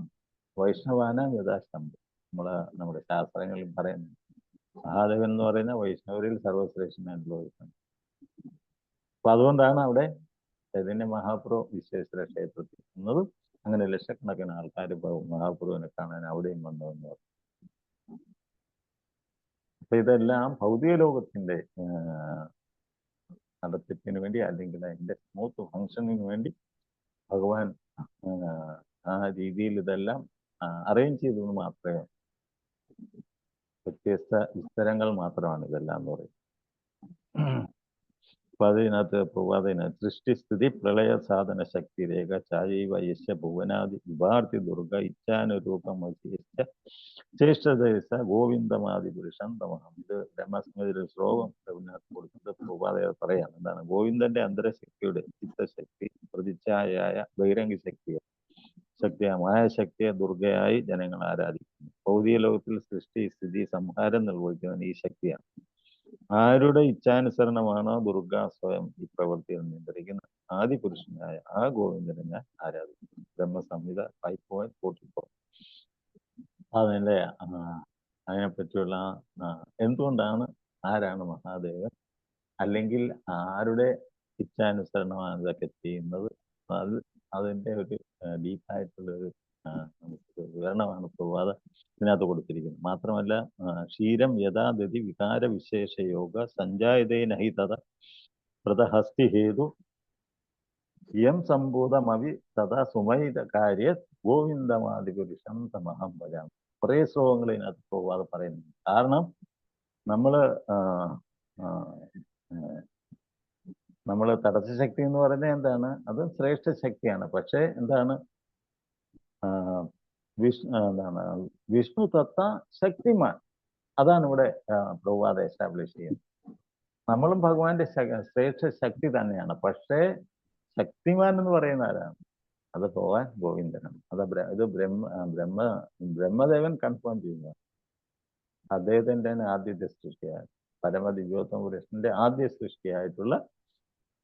Speaker 1: വൈഷ്ണവാനാം യഥാശംഭു, നമ്മുടെ ശാസ്ത്രങ്ങളിൽ പറയുന്നു. മഹാദേവൻ എന്ന് പറയുന്ന വൈഷ്ണവരിൽ സർവശ്രേഷ്ഠനായിട്ടുള്ള വൈഷ്ണവൻ. അപ്പൊ അതുകൊണ്ടാണ് അവിടെ ചൈതന്യ മഹാപ്രഭു വിശ്വേശ്വര ക്ഷേത്രത്തിൽ വന്നതും അങ്ങനെ ലക്ഷക്കണക്കിന് ആൾക്കാർ മഹാപ്രഭുവിനെ കാണാൻ അവിടെയും വന്നതെന്ന് പറഞ്ഞു. അപ്പൊ ഇതെല്ലാം ഭൗതിക ലോകത്തിന്റെ നടത്തിപ്പിന് വേണ്ടി, അല്ലെങ്കിൽ അതിന്റെ സ്മൂത്ത് ഫങ്ഷനിങ്ങിന് വേണ്ടി ഭഗവാൻ ആ രീതിയിൽ ഇതെല്ലാം അറേഞ്ച് ചെയ്തത് മാത്രമേ, വ്യത്യസ്ത വിസ്തരങ്ങൾ മാത്രമാണ് ഇതെല്ലാം എന്ന് പറയും. അപ്പൊ അതിനകത്ത് സൃഷ്ടിസ്ഥിതി പ്രളയ സാധന ശക്തി രേഖ ചായൈവ യശ ഭുവനാദി വിഭാർത്തി ദുർഗ ഇച്ഛാനുരൂപം ചേഷ്ടദേശ ഗോവിന്ദമാദി പുരുഷൻ തമഹം. ഇത് ബ്രഹ്മസംഹിതയിലെ ശ്ലോകം രഘുനാഥ് കൊടുത്തിട്ട് പ്രഭാതയെ പറയാം. എന്താണ്? ഗോവിന്ദന്റെ അന്തരശക്തിയുടെ ചിത്തശക്തി പ്രതിച്ഛായയായ ബഹിരംഗ ശക്തിയായ ശക്തിയെ ദുർഗയായി ജനങ്ങൾ ആരാധിക്കുന്നു. ഭൗതിക ലോകത്തിൽ സൃഷ്ടി സ്ഥിതി സംഹാരം നിർവഹിക്കുന്നത് ഈ ശക്തിയാണ്. ആരുടെ ഇച്ഛാനുസരണമാണോ ദുർഗ സ്വയം ഈ പ്രവൃത്തിയിൽ നിയന്ത്രിക്കുന്ന ആദിപുരുഷനായ ആ ഗോവിന്ദനെ ഞാൻ ആരാധിക്കുന്നു. ബ്രഹ്മസംഹിത 5.44. അതിൻ്റെ അതിനെപ്പറ്റിയുള്ള എന്തുകൊണ്ടാണ്, ആരാണ് മഹാദേവൻ, അല്ലെങ്കിൽ ആരുടെ ഇച്ഛാനുസരണമാണ് ഇതൊക്കെ ചെയ്യുന്നത്, അതിൻ്റെ ഒരു ഡീപ്പായിട്ടുള്ളൊരു നമുക്ക് വിവരണമാണ് പ്രഭാത ഇതിനകത്ത് കൊടുത്തിരിക്കുന്നത്. മാത്രമല്ല ക്ഷീരം യഥാഗതി വികാര വിശേഷ യോഗ സഞ്ജായതേ നഹി തഥ പ്രതഹസ്തി ഹേതു യം സംഭൂതമവി തഥാ സുമൈത കാര്യ ഗോവിന്ദമാദിപുരുഷം തമഹം ഭജാമി. കുറേ ശ്ലോകങ്ങൾ ഇതിനകത്ത് പ്രഭാത പറയുന്നുണ്ട്. കാരണം നമ്മൾ തടസ്സശക്തി എന്ന് പറയുന്നത് എന്താണ്? അത് ശ്രേഷ്ഠ ശക്തിയാണ്. പക്ഷേ എന്താണ്? വിഷ്ണു തത്വ ശക്തിമാൻ, അതാണ് ഇവിടെ പ്രഭാത എസ്റ്റാബ്ലിഷ് ചെയ്യുന്നത്. നമ്മളും ഭഗവാന്റെ ശ്രേഷ്ഠ ശക്തി തന്നെയാണ്. പക്ഷേ ശക്തിമാൻ എന്ന് പറയുന്ന ആരാണ്? അത് ഭഗവാൻ ഗോവിന്ദനാണ്. ഇത് ബ്രഹ്മദേവൻ കൺഫേം ചെയ്യുക. അദ്ദേഹത്തിന്റെ ആദ്യത്തെ സൃഷ്ടിയായ പരമദിവ്യോത്തമ പുരുഷന്റെ ആദ്യ സൃഷ്ടിയായിട്ടുള്ള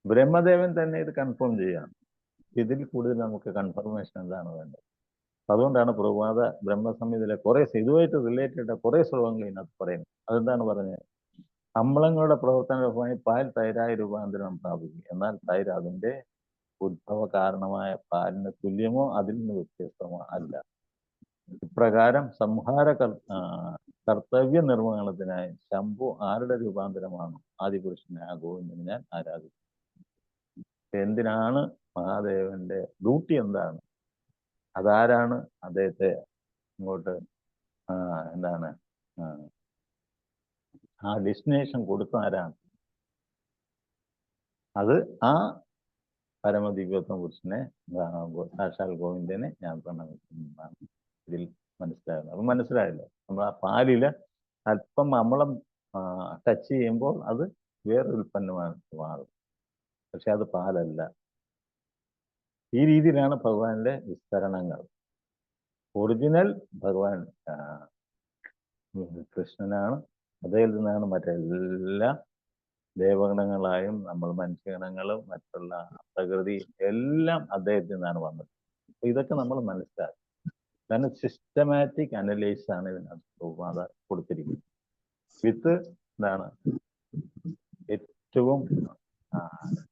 Speaker 1: ബ്രഹ്മദേവൻ തന്നെ ഇത് കൺഫേം ചെയ്യുകയാണ്. ഇതിൽ കൂടുതൽ നമുക്ക് കൺഫർമേഷൻ എന്താണ് വേണ്ടത്? അതുകൊണ്ടാണ് പ്രഭാത ബ്രഹ്മസംഹിതയിലെ കുറെ ഇതുമായിട്ട് റിലേറ്റഡ് കുറെ ശ്ലോകങ്ങൾ ഇതിനകത്ത് പറയുന്നത്. അതെന്താണ് പറഞ്ഞത്? അമ്ലങ്ങളുടെ പ്രവർത്തനമായി പാൽ തൈരായി രൂപാന്തരം പ്രാപിക്കും. എന്നാൽ തൈര് അതിന്റെ ഉത്ഭവ കാരണമായ പാലിന് തുല്യമോ അതിൽ നിന്ന് വ്യത്യസ്തമോ അല്ല. ഇപ്രകാരം സംഹാര കർത്തവ്യ നിർവഹണത്തിനായി ശംഭു ആരുടെ രൂപാന്തരമാണോ ആദിപുരുഷനെ ആ ഗോവിന്ദനെ ഞാൻ ആരാധിക്കും. എന്തിനാണ് മഹാദേവന്റെ ഡ്യൂട്ടി എന്താണ്? അതാരാണ് അദ്ദേഹത്തെ ഇങ്ങോട്ട് എന്താണ് ആ ഡെസ്റ്റിനേഷൻ കൊടുത്ത ആരാണ്? അത് ആ പരമദിവ്യോത്തമ പുരുഷനെ സാക്ഷാൽ ഗോവിന്ദനെ ഞാൻ പ്രണമിക്കുന്നതാണ് ഇതിൽ മനസ്സിലാകുന്നത്. അപ്പം മനസ്സിലായല്ലോ, നമ്മൾ ആ പാലില് അല്പം അമ്ളം ടച്ച് ചെയ്യുമ്പോൾ അത് വേറൊരു ഉൽപ്പന്നമാണ് മാറും. പക്ഷെ അത് പാലല്ല. ഈ രീതിയിലാണ് ഭഗവാന്റെ വിസ്തരണങ്ങൾ. ഒറിജിനൽ ഭഗവാൻ കൃഷ്ണനാണ്. അദ്ദേഹത്തിൽ നിന്നാണ് മറ്റെല്ലാ ദേവഗണങ്ങളായും നമ്മൾ മനുഷ്യഗണങ്ങളും മറ്റുള്ള പ്രകൃതി എല്ലാം അദ്ദേഹത്തിൽ നിന്നാണ് വന്നത്. അപ്പൊ ഇതൊക്കെ നമ്മൾ മനസ്സിലാക്കി. കാരണം സിസ്റ്റമാറ്റിക് അനലൈസ് ആണ് ഇതിനകത്ത് പ്രഭുപാദ കൊടുത്തിരിക്കുന്നത്. വിത്ത് എന്താണ് ഏറ്റവും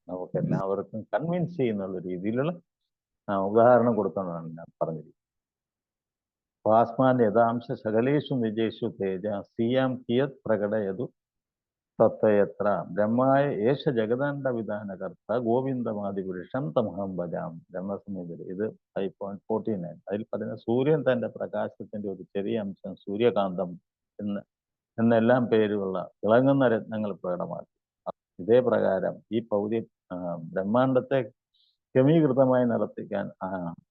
Speaker 1: നമുക്ക് എല്ലാവർക്കും കൺവിൻസ് ചെയ്യുന്നുള്ള രീതിയിലുള്ള ഉദാഹരണം കൊടുക്കുന്നതാണ് ഞാൻ പറഞ്ഞിരിക്കുന്നത്. ഭാസ്മാൻ യഥാംശ സകലേഷു നിജേഷു തേജ സിയാം കിയത് പ്രകടയതു തത്തയത്ര ബ്രഹ്മായ ഏഷ ജഗദണ്ഡ വിധാനകർത്ത ഗോവിന്ദമാദിപുരുഷം തമഹം ഭജാം. ബ്രഹ്മസംഹിതയിൽ ഇത് 5.49. അതിൽ പറയുന്ന സൂര്യൻ തന്റെ പ്രകാശത്തിന്റെ ഒരു ചെറിയ അംശം സൂര്യകാന്തം എന്നെല്ലാം പേരുള്ള തിളങ്ങുന്ന രത്നങ്ങൾ പ്രകടമാക്കി. ഇതേ പ്രകാരം ഈ ബ്രഹ്മാണ്ടത്തെ ക്രമീകൃതമായി നടത്തിക്കാൻ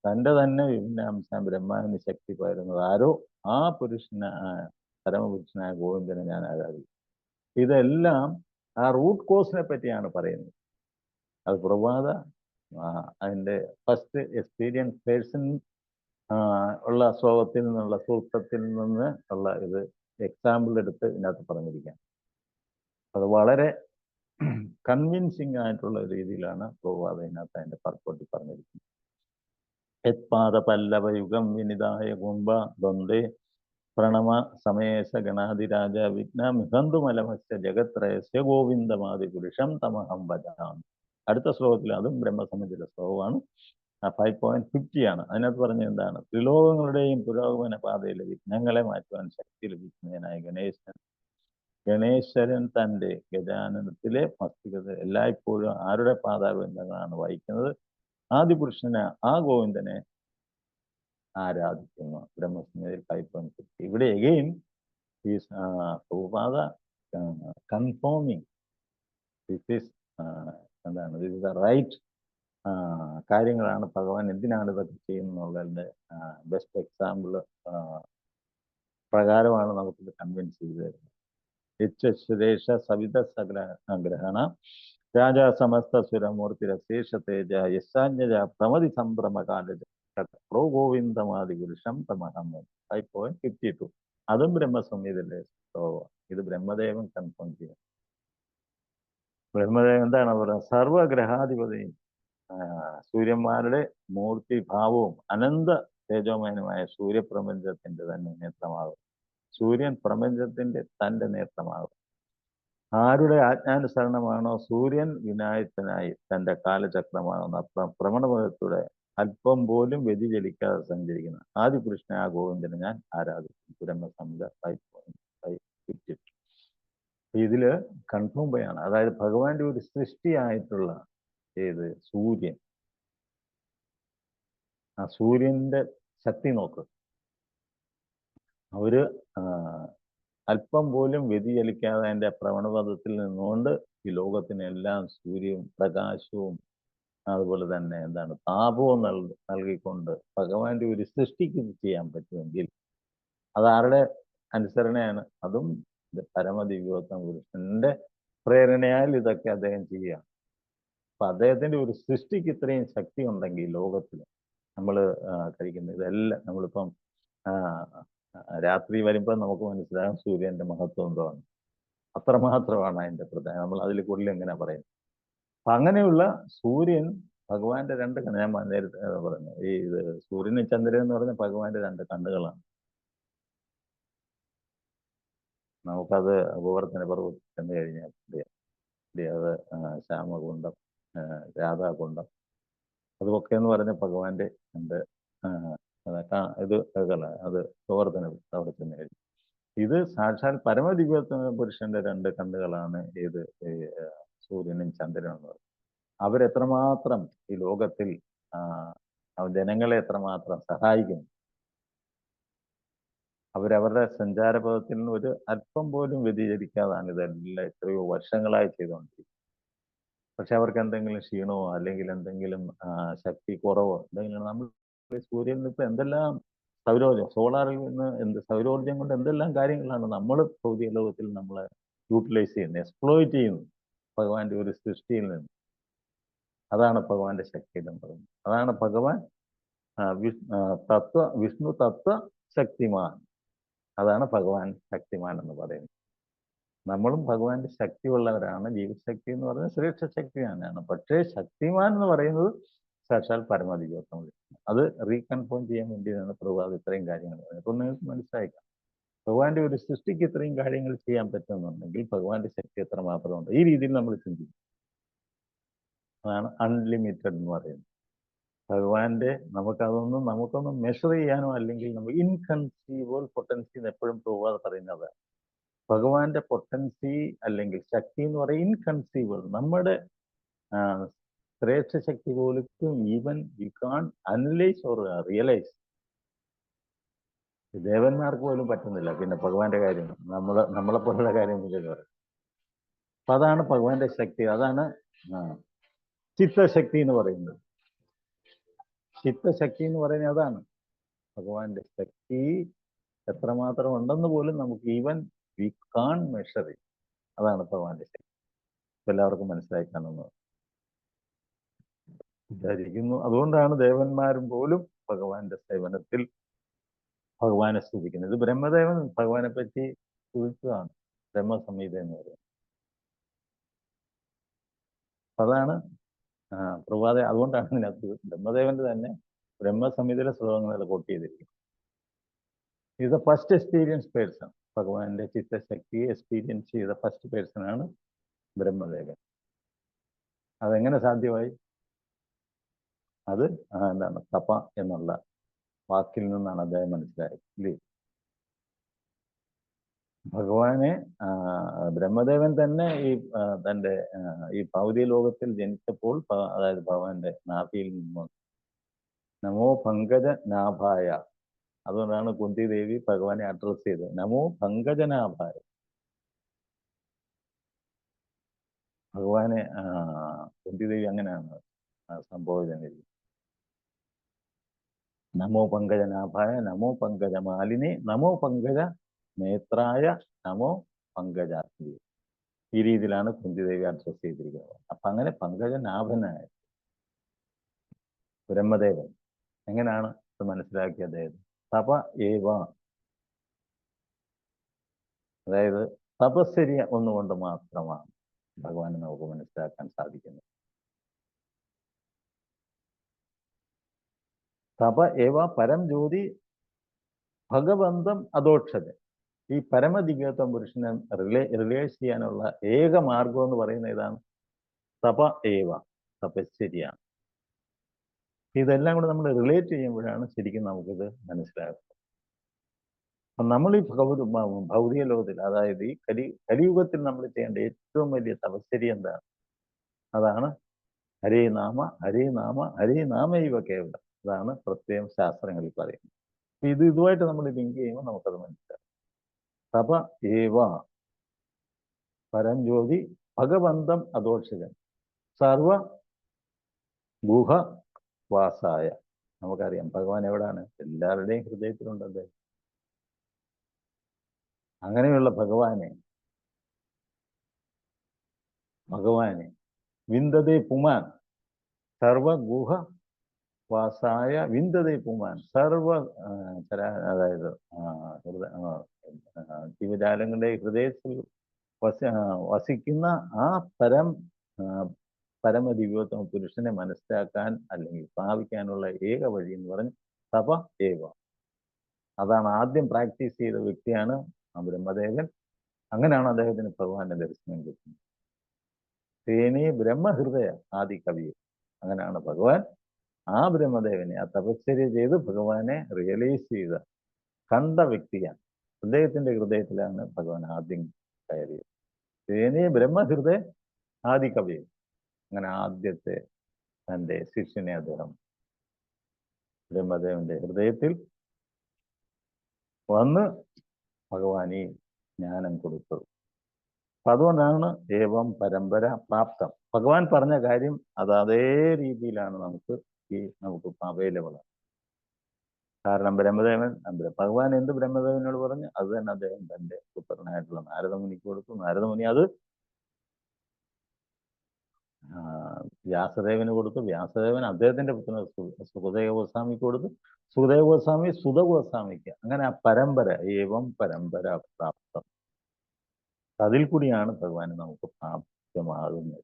Speaker 1: തന്റെ തന്നെ വിഭിന്ന അംശം ബ്രഹ്മാവിന് ശക്തി പകരുന്നത് ആരോ ആ പരമപുരുഷനായ ഗോവിന്ദനെ ഞാൻ ആരാധിക്കും. ഇതെല്ലാം ആ റൂട്ട് കോസിനെ പറ്റിയാണ് പറയുന്നത്. അത് പ്രഭാത അതിൻ്റെ ഫസ്റ്റ് എക്സ്പീരിയൻസ് പേഴ്സൺ ഉള്ള ശ്ലോകത്തിൽ നിന്നുള്ള സൂക്തത്തിൽ നിന്ന് ഉള്ള ഇത് എക്സാമ്പിൾ എടുത്ത് ഇതിനകത്ത് പറഞ്ഞിരിക്കാം. അത് വളരെ കൺവിൻസിങ് ആയിട്ടുള്ള രീതിയിലാണ് പ്രഭാത ഇതിനകത്ത് അതിൻ്റെ പർപ്പട്ടി പറഞ്ഞിരിക്കുന്നത്. യത്പാദ പല്ലവയുഗം വിനിതായ കുംഭ ദ്വന്ദ്വേ പ്രണമ സമേശ ഗണാധിരാജ വിഘ്നമിഹന്തുമലമസ്യ ജഗത്രയസ്യ ഗോവിന്ദമാദിപുരുഷം തമഹം ഭജാം. അടുത്ത ശ്ലോകത്തിൽ അതും ബ്രഹ്മസംഹിതയിലെ ശ്ലോകമാണ്. 5.50 ആണ്. അതിനകത്ത് പറഞ്ഞ എന്താണ്? ത്രിലോകങ്ങളുടെയും പുരോഗമന പാതയിലെ വിഘ്നങ്ങളെ മാറ്റുവാൻ ശക്തി ലഭിക്കുന്നതിനായ ഗണേശ്വരൻ തൻ്റെ ഗജാനനത്തിലെ മസ്തികത എല്ലായ്പ്പോഴും ആരുടെ പാതാബന്ധങ്ങളാണ് വഹിക്കുന്നത്? ആദിപുരുഷന് ആ ഗോവിന്ദനെ ആരാധിക്കുന്നു. ബ്രഹ്മസംഹിതയിൽ 5.50. ഇവിടെ again Prabhupada confirming this is എന്താണ്, ദിസ് ഇസ് ദ റൈറ്റ് കാര്യങ്ങളാണ്. ഭഗവാൻ എന്തിനാണ് ഇതൊക്കെ ചെയ്യുന്നതിൻ്റെ ബെസ്റ്റ് എക്സാമ്പിൾ പ്രകാരമാണ് നമുക്കിത് കൺവിൻസ് ചെയ്തു തരുന്നത്. സുരേഷ സവിത സഗ്രഹണ രാജാ സമസ്ത സുരമൂർത്തിരശേഷ തേജ യശാഞ്ജ പ്രമതി സംഭ്രമകാല പ്രോ ഗോവിന്ദമാദിപുരുഷം തമഹം. 5.52. അതും ബ്രഹ്മസംഹിതയിലെ ശ്ലോകമാണ്. ഇത് ബ്രഹ്മദേവൻ കൺഫേം ചെയ്യും. ബ്രഹ്മദേവൻ എന്താണ് പറയുന്നത്? സർവഗ്രഹാധിപതിയും സൂര്യന്മാരുടെ മൂർത്തിഭാവവും അനന്ത തേജോമയനുമായ സൂര്യപ്രപഞ്ചത്തിന്റെ തന്നെ നേത്രമാകും. സൂര്യൻ പ്രപഞ്ചത്തിന്റെ തന്റെ നേത്രമാകും. ആരുടെ ആജ്ഞാനുസരണമാണോ സൂര്യൻ വിനായകനായി തന്റെ കാലചക്രമാകുന്ന ഭ്രമണപഥത്തിലൂടെ അല്പം പോലും വ്യതിചലിക്കാതെ സഞ്ചരിക്കുന്ന ആദിപുരുഷനെ ആ ഗോവിന്ദനെ ഞാൻ ആരാധിക്കും. ബ്രഹ്മസംഹിത 5.50. ഇതില് കൺഫേം ചെയ്യാണ്. അതായത് ഭഗവാന്റെ ഒരു സൃഷ്ടിയായിട്ടുള്ള ഏത് സൂര്യൻ, ആ സൂര്യന്റെ ശക്തി നോക്ക്. അവര് അല്പം പോലും വ്യതിചലിക്കാതെ അതിൻ്റെ പ്രവണപഥത്തിൽ നിന്നുകൊണ്ട് ഈ ലോകത്തിനെല്ലാം സൂര്യവും പ്രകാശവും അതുപോലെ തന്നെ എന്താണ് താപവും നൽകിക്കൊണ്ട് ഭഗവാന്റെ ഒരു സൃഷ്ടിക്ക് ഇത് ചെയ്യാൻ പറ്റുമെങ്കിൽ അതാരുടെ അനുസരണയാണ്? അതും പരമദിവ്യോത്തമ പുരുഷന്റെ പ്രേരണയാൽ ഇതൊക്കെ അദ്ദേഹം ചെയ്യുകയാണ്. അപ്പൊ അദ്ദേഹത്തിന്റെ ഒരു സൃഷ്ടിക്ക് ഇത്രയും ശക്തി ഉണ്ടെങ്കിൽ ലോകത്തിൽ നമ്മൾ കഴിക്കുന്ന ഇതെല്ലാം നമ്മളിപ്പം രാത്രി വരുമ്പോൾ നമുക്ക് മനസ്സിലാകും സൂര്യന്റെ മഹത്വം എന്താണ്. അത്രമാത്രമാണ് അതിന്റെ പ്രധാനം. നമ്മൾ അതിൽ കൂടുതൽ എങ്ങനെ പറയുന്നത്? അപ്പൊ അങ്ങനെയുള്ള സൂര്യൻ ഭഗവാന്റെ രണ്ട് ഞാൻ നേരത്തെ പറഞ്ഞു, ഈ സൂര്യനും ചന്ദ്രൻ എന്ന് പറഞ്ഞ ഭഗവാന്റെ രണ്ട് കണ്ണുകളാണ്. നമുക്കത് ഗോവർദ്ധന പർവ്വതത്തിൽ ചെന്ന് കഴിഞ്ഞാൽ അത് ശ്യാമകുണ്ടം, രാധാകുണ്ടം, അതൊക്കെ എന്ന് പറഞ്ഞ ഭഗവാന്റെ രണ്ട് ഇത് അത് ഗോവർദ്ധന അവിടെ ചെന്ന് കഴിഞ്ഞു. ഇത് സാക്ഷാൽ പരമദിവ്യോത്തമ പുരുഷന്റെ രണ്ട് കണ്ണുകളാണ് ഏത് സൂര്യനും ചന്ദ്രനും എന്ന് പറയുന്നത്. അവരെത്രമാത്രം ഈ ലോകത്തിൽ ജനങ്ങളെ എത്രമാത്രം സഹായിക്കുന്നു. അവരവരുടെ സഞ്ചാരപഥത്തിൽ നിന്ന് ഒരു അല്പം പോലും വ്യതിചരിക്കാതാണ് ഇതെല്ലാം എത്രയോ വർഷങ്ങളായി ചെയ്തുകൊണ്ടിരിക്കുന്നത്. പക്ഷെ അവർക്ക് എന്തെങ്കിലും ക്ഷീണമോ അല്ലെങ്കിൽ എന്തെങ്കിലും ശക്തി കുറവോ എന്തെങ്കിലും, നമ്മൾ സൂര്യനിൽ നിന്ന് ഇപ്പൊ എന്തെല്ലാം സൗരോർജം, സോളാറിൽ നിന്ന് സൗരോർജം കൊണ്ട് എന്തെല്ലാം കാര്യങ്ങളാണ് നമ്മൾ ഭൗതിക ലോകത്തിൽ നമ്മളെ യൂട്ടിലൈസ് ചെയ്യുന്നത്, എക്സ്പ്ലോയിറ്റ് ചെയ്യുന്നത് ഭഗവാന്റെ ഒരു സൃഷ്ടിയിൽ നിന്ന്. അതാണ് ഭഗവാന്റെ ശക്തി എന്ന് പറയുന്നത്. അതാണ് ഭഗവാൻ വിഷ്ണു തത്വ ശക്തിമാൻ. അതാണ് ഭഗവാൻ ശക്തിമാൻ എന്ന് പറയുന്നത്. നമ്മളും ഭഗവാന്റെ ശക്തിയുള്ളവരാണ്. ജീവശക്തി എന്ന് പറയുന്നത് ശ്രേഷ്ഠ ശക്തി തന്നെയാണ്. പക്ഷേ ശക്തിമാൻ എന്ന് പറയുന്നത് സാക്ഷാൽ പരമദിവ്യോത്തമ. അത് റീകൺഫേം ചെയ്യാൻ വേണ്ടിയാണ് പ്രഭാത് ഇത്രയും കാര്യങ്ങൾ പറയുന്നത്. അപ്പോൾ നിങ്ങൾക്ക് മനസ്സിലാക്കാം, ഭഗവാന്റെ ഒരു സൃഷ്ടിക്ക് ഇത്രയും കാര്യങ്ങൾ ചെയ്യാൻ പറ്റുന്നുണ്ടെങ്കിൽ ഭഗവാന്റെ ശക്തി എത്ര മാത്രമുണ്ട്. ഈ രീതിയിൽ നമ്മൾ ചിന്തിക്കും. അതാണ് അൺലിമിറ്റഡ് എന്ന് പറയുന്നത്. ഭഗവാന്റെ നമുക്കൊന്നും മെഷർ ചെയ്യാനോ അല്ലെങ്കിൽ നമ്മൾ ഇൻകൺസീവബിൾ പൊട്ടൻസി എന്ന് എപ്പോഴും പ്രഭാത് പറയുന്നത്. ഭഗവാന്റെ പൊട്ടൻസി അല്ലെങ്കിൽ ശക്തി എന്ന് പറയുന്നത് ഇൻകൺസീവബിൾ. നമ്മുടെ ശ്രേഷ്ഠ ശക്തി പോലും even you can analyse or realise. ദേവന്മാർക്ക് പോലും പറ്റുന്നില്ല, പിന്നെ ഭഗവാന്റെ കാര്യം നമ്മളെ പോലുള്ള കാര്യം പറയും. അപ്പൊ അതാണ് ഭഗവാന്റെ ശക്തി. അതാണ് ചിത്തശക്തി എന്ന് പറയുന്നത്. ചിത്തശക്തി എന്ന് പറയുന്നത് അതാണ്. ഭഗവാന്റെ ശക്തി എത്രമാത്രം ഉണ്ടെന്ന് പോലും നമുക്ക് even we can measure it. അതാണ് ഭഗവാന്റെ ശക്തി. എല്ലാവർക്കും മനസ്സിലായി കാണുന്നത് വിചാരിക്കുന്നു. അതുകൊണ്ടാണ് ദേവന്മാരും പോലും ഭഗവാന്റെ സേവനത്തിൽ ഭഗവാനെ സ്തുതിക്കുന്നത്. ഇത് ബ്രഹ്മദേവൻ ഭഗവാനെ പറ്റി സ്തുതിച്ചതാണ് ബ്രഹ്മസംഹിത എന്ന് പറയുന്നത്. അതാണ് പ്രഭാത. അതുകൊണ്ടാണ് ഇതിനകത്ത് ബ്രഹ്മദേവന്റെ തന്നെ ബ്രഹ്മസംഹിതയിലെ ശ്ലോകങ്ങൾ കോട്ട് ചെയ്തിരിക്കുന്നത്. ഇത് ഫസ്റ്റ് എക്സ്പീരിയൻസ് പേഴ്സൺ. ഭഗവാന്റെ ചിത്തശക്തിയെ എക്സ്പീരിയൻസ് ചെയ്ത ഫസ്റ്റ് പേഴ്സൺ ആണ് ബ്രഹ്മദേവൻ. അതെങ്ങനെ സാധ്യമായി? അത് എന്താണ്? തപ എന്നുള്ള വാക്കിൽ നിന്നാണ് അദ്ദേഹം മനസ്സിലായത്. ഇല്ലേ? ഭഗവാനെ ബ്രഹ്മദേവൻ തന്നെ തൻ്റെ ഈ ഭൗതിക ലോകത്തിൽ ജനിച്ചപ്പോൾ, അതായത് ഭഗവാന്റെ നാഭിയിൽ നിന്നും നമോ പങ്കജ നാഭായ. അതുകൊണ്ടാണ് കുന്തി ദേവി ഭഗവാനെ അഡ്രസ് ചെയ്തത് നമോ പങ്കജനാഭായ. ഭഗവാനെ കുന്തി ദേവി അങ്ങനെയാണ് സംബോധന ചെയ്തത്. നമോ പങ്കജനാഭായ, നമോ പങ്കജമാലിനി, നമോ പങ്കജ നേത്രായ, നമോ പങ്കജാത്മി. ഈ രീതിയിലാണ് കുന്തിദേവി അഡ്രസ് ചെയ്തിരിക്കുന്നത്. അപ്പൊ അങ്ങനെ പങ്കജനാഭനായ ബ്രഹ്മദേവൻ എങ്ങനെയാണ് ഇത് മനസ്സിലാക്കിയ അദ്ദേഹം? തപ ഏവ, അതായത് തപശ്ചര്യ ഒന്നുകൊണ്ട് മാത്രമാണ് ഭഗവാനെ നമുക്ക് മനസ്സിലാക്കാൻ സാധിക്കുന്നത്. തപ ഏവ പരം ജ്യോതി ഭഗവന്തം അധോക്ഷജ. ഈ പരമദിവ്യോത്തമ പുരുഷനെ റിലേറ്റ് ചെയ്യാനുള്ള ഏക മാർഗം എന്ന് പറയുന്നത് ഇതാണ്. തപ ഏവ, തപശ്ചര്യാണ്. ഇതെല്ലാം കൂടെ നമ്മൾ റിലേറ്റ് ചെയ്യുമ്പോഴാണ് ശരിക്കും നമുക്കിത് മനസ്സിലാകുന്നത്. അപ്പം നമ്മൾ ഈ ഭൗതിക ലോകത്തിൽ, അതായത് ഈ കലിയുഗത്തിൽ നമ്മൾ ചെയ്യേണ്ട ഏറ്റവും വലിയ തപശ്ചര്യ എന്താണ്? അതാണ് ഹരേ നാമ ഹരേ നാമ ഹരേ നാമൈവ കേവലം. അതാണ് പ്രത്യേകം ശാസ്ത്രങ്ങളിൽ പറയുന്നത്. ഇതുമായിട്ട് നമ്മൾ ലിങ്ക് ചെയ്യുമ്പോൾ നമുക്കത് മനസ്സിലാവും. തപ ഏവ പരംജ്യോതി ഭഗവന്തം അധോക്ഷജൻ സർവ ഗുഹ വാസായ. നമുക്കറിയാം ഭഗവാൻ എവിടാണ്? എല്ലാവരുടെയും ഹൃദയത്തിലുണ്ട് അദ്ദേഹം. അങ്ങനെയുള്ള ഭഗവാനെ വിന്ദതേ പുമാൻ സർവഗുഹ വാസായ വിന്ദതേ പുമാൻ സർവ അതായത് ജീവജാലങ്ങളുടെ ഹൃദയത്തിൽ വസിക്കുന്ന ആ പരമദിവ്യോത്തമ പുരുഷനെ മനസ്സിലാക്കാൻ അല്ലെങ്കിൽ സ്ഥാപിക്കാനുള്ള ഏക വഴി എന്ന് പറഞ്ഞ് തപ ഏവ. അതാണ് ആദ്യം പ്രാക്ടീസ് ചെയ്ത വ്യക്തിയാണ് ബ്രഹ്മദേവൻ. അങ്ങനെയാണ് അദ്ദേഹത്തിന് ഭഗവാന്റെ ദർശനം കിട്ടുന്നത്. തേനേ ബ്രഹ്മഹൃദയ ആദി കവി. അങ്ങനെയാണ് ഭഗവാൻ ആ ബ്രഹ്മദേവനെ ആ തപശ്ചര്യ ചെയ്ത് ഭഗവാനെ റിയലൈസ് ചെയ്ത കണ്ട വ്യക്തിയാണ്. അദ്ദേഹത്തിന്റെ ഹൃദയത്തിലാണ് ഭഗവാൻ ആദ്യം കയറിയത്. തേനേ ബ്രഹ്മഹൃദയ ആദി കവി. അങ്ങനെ ആദ്യത്തെ തൻ്റെ ശിഷ്യനെ അദ്ദേഹം ബ്രഹ്മദേവന്റെ ഹൃദയത്തിൽ വന്ന് ഭഗവാനെ ജ്ഞാനം കൊടുത്തത്. അപ്പൊ അതുകൊണ്ടാണ് ഏവം പരമ്പര പ്രാപ്തം. ഭഗവാൻ പറഞ്ഞ കാര്യം അത് അതേ രീതിയിലാണ് നമുക്ക് അവൈലബിൾ ആണ്. കാരണം ബ്രഹ്മദേവൻ ഭഗവാൻ എന്ത് ബ്രഹ്മദേവനോട് പറഞ്ഞു അത് തന്നെ അദ്ദേഹം തൻ്റെ പുത്രനായിട്ടുള്ള നാരദമുനിക്ക് കൊടുത്തു. നാരദമുനി അത് വ്യാസദേവന് കൊടുത്തു. വ്യാസദേവൻ അദ്ദേഹത്തിന്റെ പുത്രന് സുഖദേവ ഗോസ്വാമിക്ക് കൊടുത്തു. സുഖദേവ ഗോസ്വാമി സുത ഗോസ്വാമിക്ക്. അങ്ങനെ ആ പരമ്പര ഏവം പരമ്പര പ്രാപ്തം. അതിൽ കൂടിയാണ് ഭഗവാൻ നമുക്ക് പ്രാപ്തമാകുന്നത്.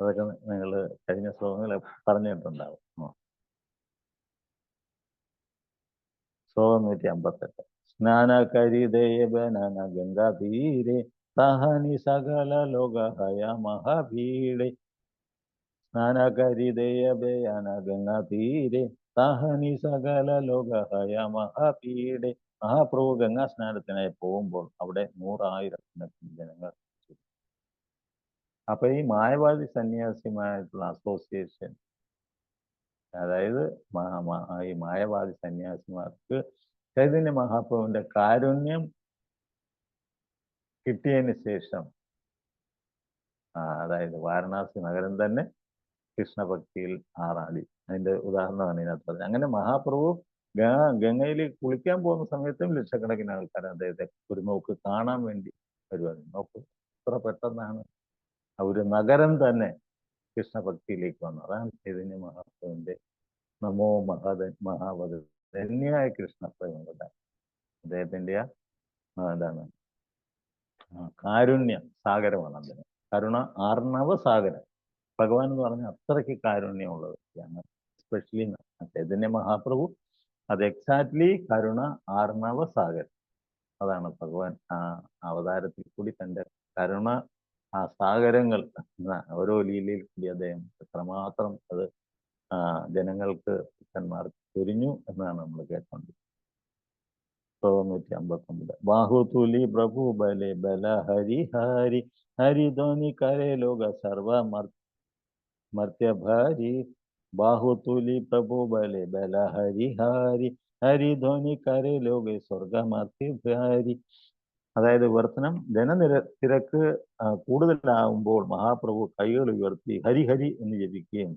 Speaker 1: അതൊക്കെ നിങ്ങൾ കഴിഞ്ഞ ശ്ലോകങ്ങളിൽ പറഞ്ഞിട്ടുണ്ടാവും. ശ്ലോകം 158. സ്നാനകരിതേയബനന ഗംഗാതീരെ സഹനി സകല ലോകഹയ മഹാഭീടെ. സ്നാനകരിതേയബയന ഗംഗാതീരെ സഹനി സകല ലോകഹയ മഹാഭീടെ. മഹാപ്രഭു ഗംഗാ സ്നാനത്തിനായി പോകുമ്പോൾ അവിടെ 100,000 ജനങ്ങൾ. അപ്പൊ ഈ മായവാദി സന്യാസിയുമായിട്ടുള്ള അസോസിയേഷൻ, അതായത് ഈ മായവാദി സന്യാസിമാർക്ക് ചൈതന്യ മഹാപ്രഭുവിന്റെ കാരുണ്യം കിട്ടിയതിന് ശേഷം, അതായത് വാരണാസി നഗരം തന്നെ കൃഷ്ണഭക്തിയിൽ ആറാടി. അതിന്റെ ഉദാഹരണമാണ് ഇതിനകത്ത് പറഞ്ഞത്. അങ്ങനെ മഹാപ്രഭു ഗംഗയിൽ കുളിക്കാൻ പോകുന്ന സമയത്തും ലക്ഷക്കണക്കിന് ആൾക്കാർ അദ്ദേഹത്തെ ഒരു നോക്ക് കാണാൻ വേണ്ടി വരുവായിരുന്നു. നോക്ക് എത്ര പെട്ടെന്നാണ് ഒരു നഗരം തന്നെ കൃഷ്ണഭക്തിയിലേക്ക് വന്നത്. അതാണ് ചൈതന്യ മഹാപ്രഭുവിന്റെ നമോ മഹാവത ധന്യായ കൃഷ്ണപ്രേമകഥ. അദ്ദേഹത്തിന്റെ എന്താണ് കാരുണ്യ സാഗരമാണ് അതിന്. കരുണ ആർണവ സാഗരം. ഭഗവാൻ എന്ന് പറഞ്ഞാൽ അത്രയ്ക്ക് കാരുണ്യമുള്ള വ്യക്തിയാണ്. എസ്പെഷ്യലി ചൈതന്യ മഹാപ്രഭു അത് എക്സാക്ട്ലി കരുണ ആർണവ സാഗരം. അതാണ് ഭഗവാൻ ആ അവതാരത്തിൽ കൂടി തൻ്റെ കരുണ ആ സാഗരങ്ങൾ ഓരോ ലീലയിൽ കൂടി അദ്ദേഹം എത്രമാത്രം അത് ജനങ്ങൾക്ക് ഭക്തന്മാർക്ക് ചൊരിഞ്ഞു എന്നാണ് നമ്മൾ കേട്ടത്. 159. ബാഹുതുലി പ്രഭു ബലെ ബല ഹരി ഹരി ഹരിധ്വനി കരേ ലോക സർവ മർത്യഭാരി. ബാഹുതുലി പ്രഭു ബലെ ബല ഹരി ഹരി ഹരിധ്വനി കരേ ലോക സ്വർഗമർത്യഭാരി. അതായത് വർത്തനം തിരക്ക് കൂടുതലാകുമ്പോൾ മഹാപ്രഭു കൈകൾ ഉയർത്തി ഹരിഹരി എന്ന് ജപിക്കുകയും